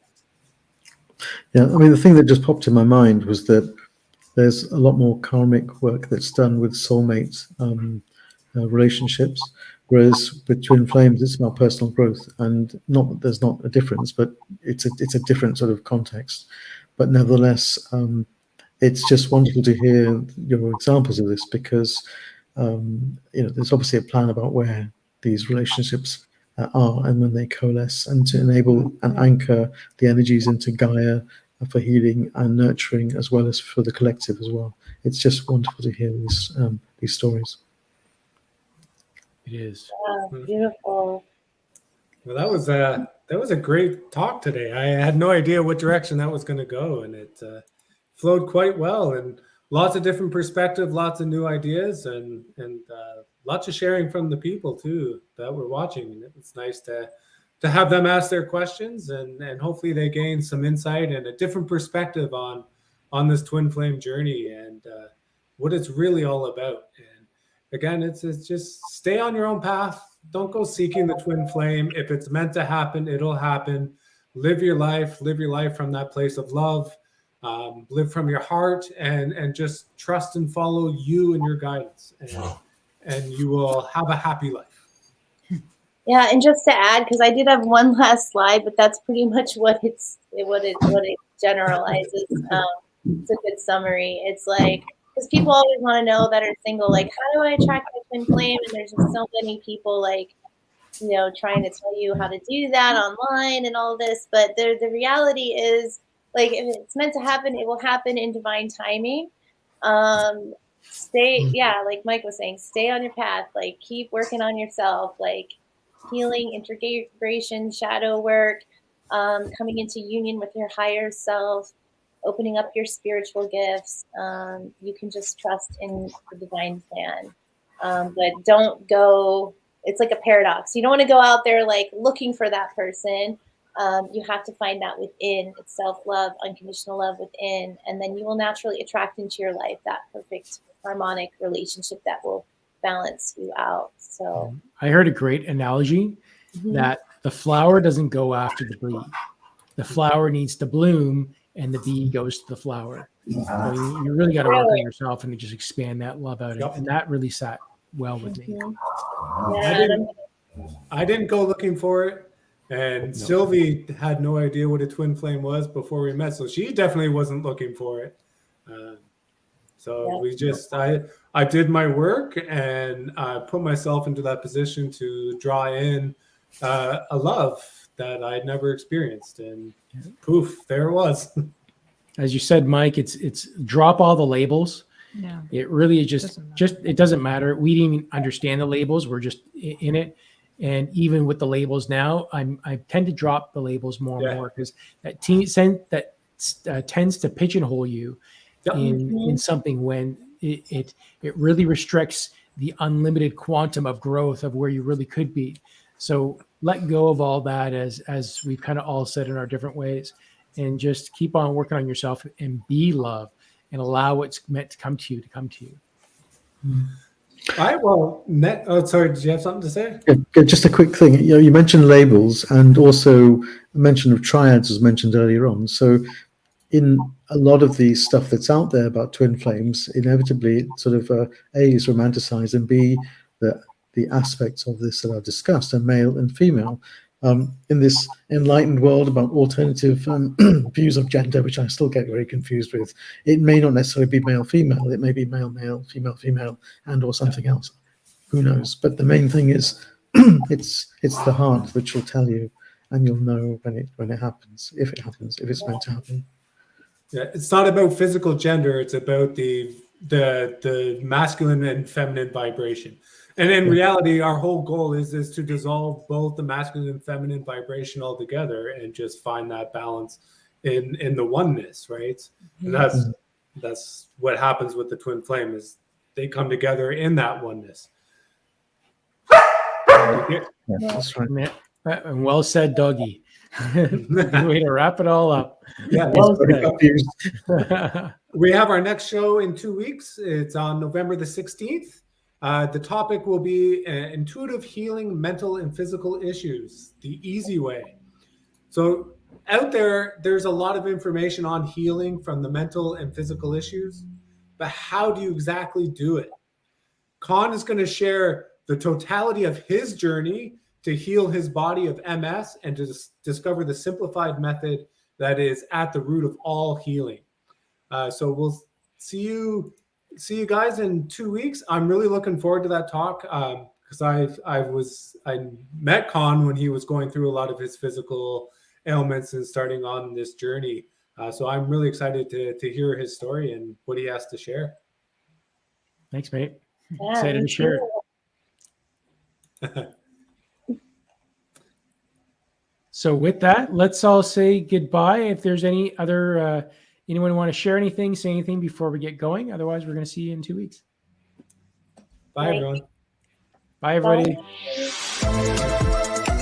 Yeah, I mean, the thing that just popped in my mind was that there's a lot more karmic work that's done with soulmate relationships, whereas with twin flames, it's about personal growth. And not that there's not a difference, but it's a different sort of context. But nevertheless, it's just wonderful to hear your examples of this, because there's obviously a plan about where these relationships are and when they coalesce, and to enable and anchor the energies into Gaia for healing and nurturing, as well as for the collective as well. It's just wonderful to hear these stories. It is. Yeah, beautiful. Well, that was a great talk today. I had no idea what direction that was going to go, and it flowed quite well, and lots of different perspectives, lots of new ideas, and lots of sharing from the people too that were watching. And it's nice to have them ask their questions, and hopefully they gain some insight and a different perspective on this twin flame journey and what it's really all about. And again, it's just stay on your own path. Don't go seeking the twin flame. If it's meant to happen, it'll happen. Live your life from that place of love. Live from your heart, and just trust and follow you and your guidance, and you will have a happy life. Yeah, and just to add, because I did have one last slide, but that's pretty much what it generalizes. It's a good summary. It's like, because people always want to know that are single, like, how do I attract my twin flame? And there's just so many people, like, you know, trying to tell you how to do that online and all this. But the reality is, like, if it's meant to happen, it will happen in divine timing. Like Mike was saying, stay on your path. Like, keep working on yourself. Like, healing, integration, shadow work, coming into union with your higher self, opening up your spiritual gifts. You can just trust in the divine plan. But don't go, it's like a paradox. You don't want to go out there like looking for that person. You have to find that within. It's self-love, unconditional love within, and then you will naturally attract into your life that perfect harmonic relationship that will balance you out. So I heard a great analogy that the flower doesn't go after the bee. The flower needs to bloom, and the bee goes to the flower. So you really got to work on yourself and just expand that love out. And that really sat well with me. I didn't go looking for it. And Sylvie had no idea what a twin flame was before we met. So she definitely wasn't looking for it. I did my work, and I put myself into that position to draw in a love that I'd never experienced. And poof, there it was. As you said, Mike, it's drop all the labels. Yeah. It really is it doesn't matter. We didn't even understand the labels. We're just in it. And even with the labels now, I tend to drop the labels more and more, because that tends to pigeonhole you in something when it really restricts the unlimited quantum of growth of where you really could be. So let go of all that, as we've kind of all said in our different ways, and just keep on working on yourself and be love and allow what's meant to come to you to come to you. All right. Well, sorry. Did you have something to say? Yeah, just a quick thing. You mentioned labels, and also a mention of triads was mentioned earlier on. So, in a lot of the stuff that's out there about twin flames, inevitably, sort of A is romanticized, and B, the aspects of this that are discussed are male and female. In this enlightened world about alternative views of gender, which I still get very confused with, it may not necessarily be male-female. It may be male-male, female-female, and or something else. Who knows? But the main thing is, it's the heart which will tell you, and you'll know when it happens, if it's meant to happen. Yeah, it's not about physical gender. It's about the masculine and feminine vibration. And in reality, our whole goal is to dissolve both the masculine and feminine vibration altogether, and just find that balance in the oneness, right? And that's what happens with the twin flame, is they come together in that oneness. Yeah, that's right. And well said, Doggy. Way to wrap it all up. Yeah, well said. We have our next show in 2 weeks. It's on November the 16th. The topic will be intuitive healing, mental and physical issues, the easy way. So out there's a lot of information on healing from the mental and physical issues, but how do you exactly do it? Khan is going to share the totality of his journey to heal his body of MS and to discover the simplified method that is at the root of all healing. So we'll see you guys in 2 weeks. I'm really looking forward to that talk. because I met Con when he was going through a lot of his physical ailments and starting on this journey. So I'm really excited to hear his story and what he has to share. Thanks, mate. Yeah, Excited me to share it. too. So with that, let's all say goodbye. If there's any other anyone want to share anything, say anything before we get going. Otherwise, we're going to see you in 2 weeks. Bye, Right. everyone. Bye, everybody. Bye.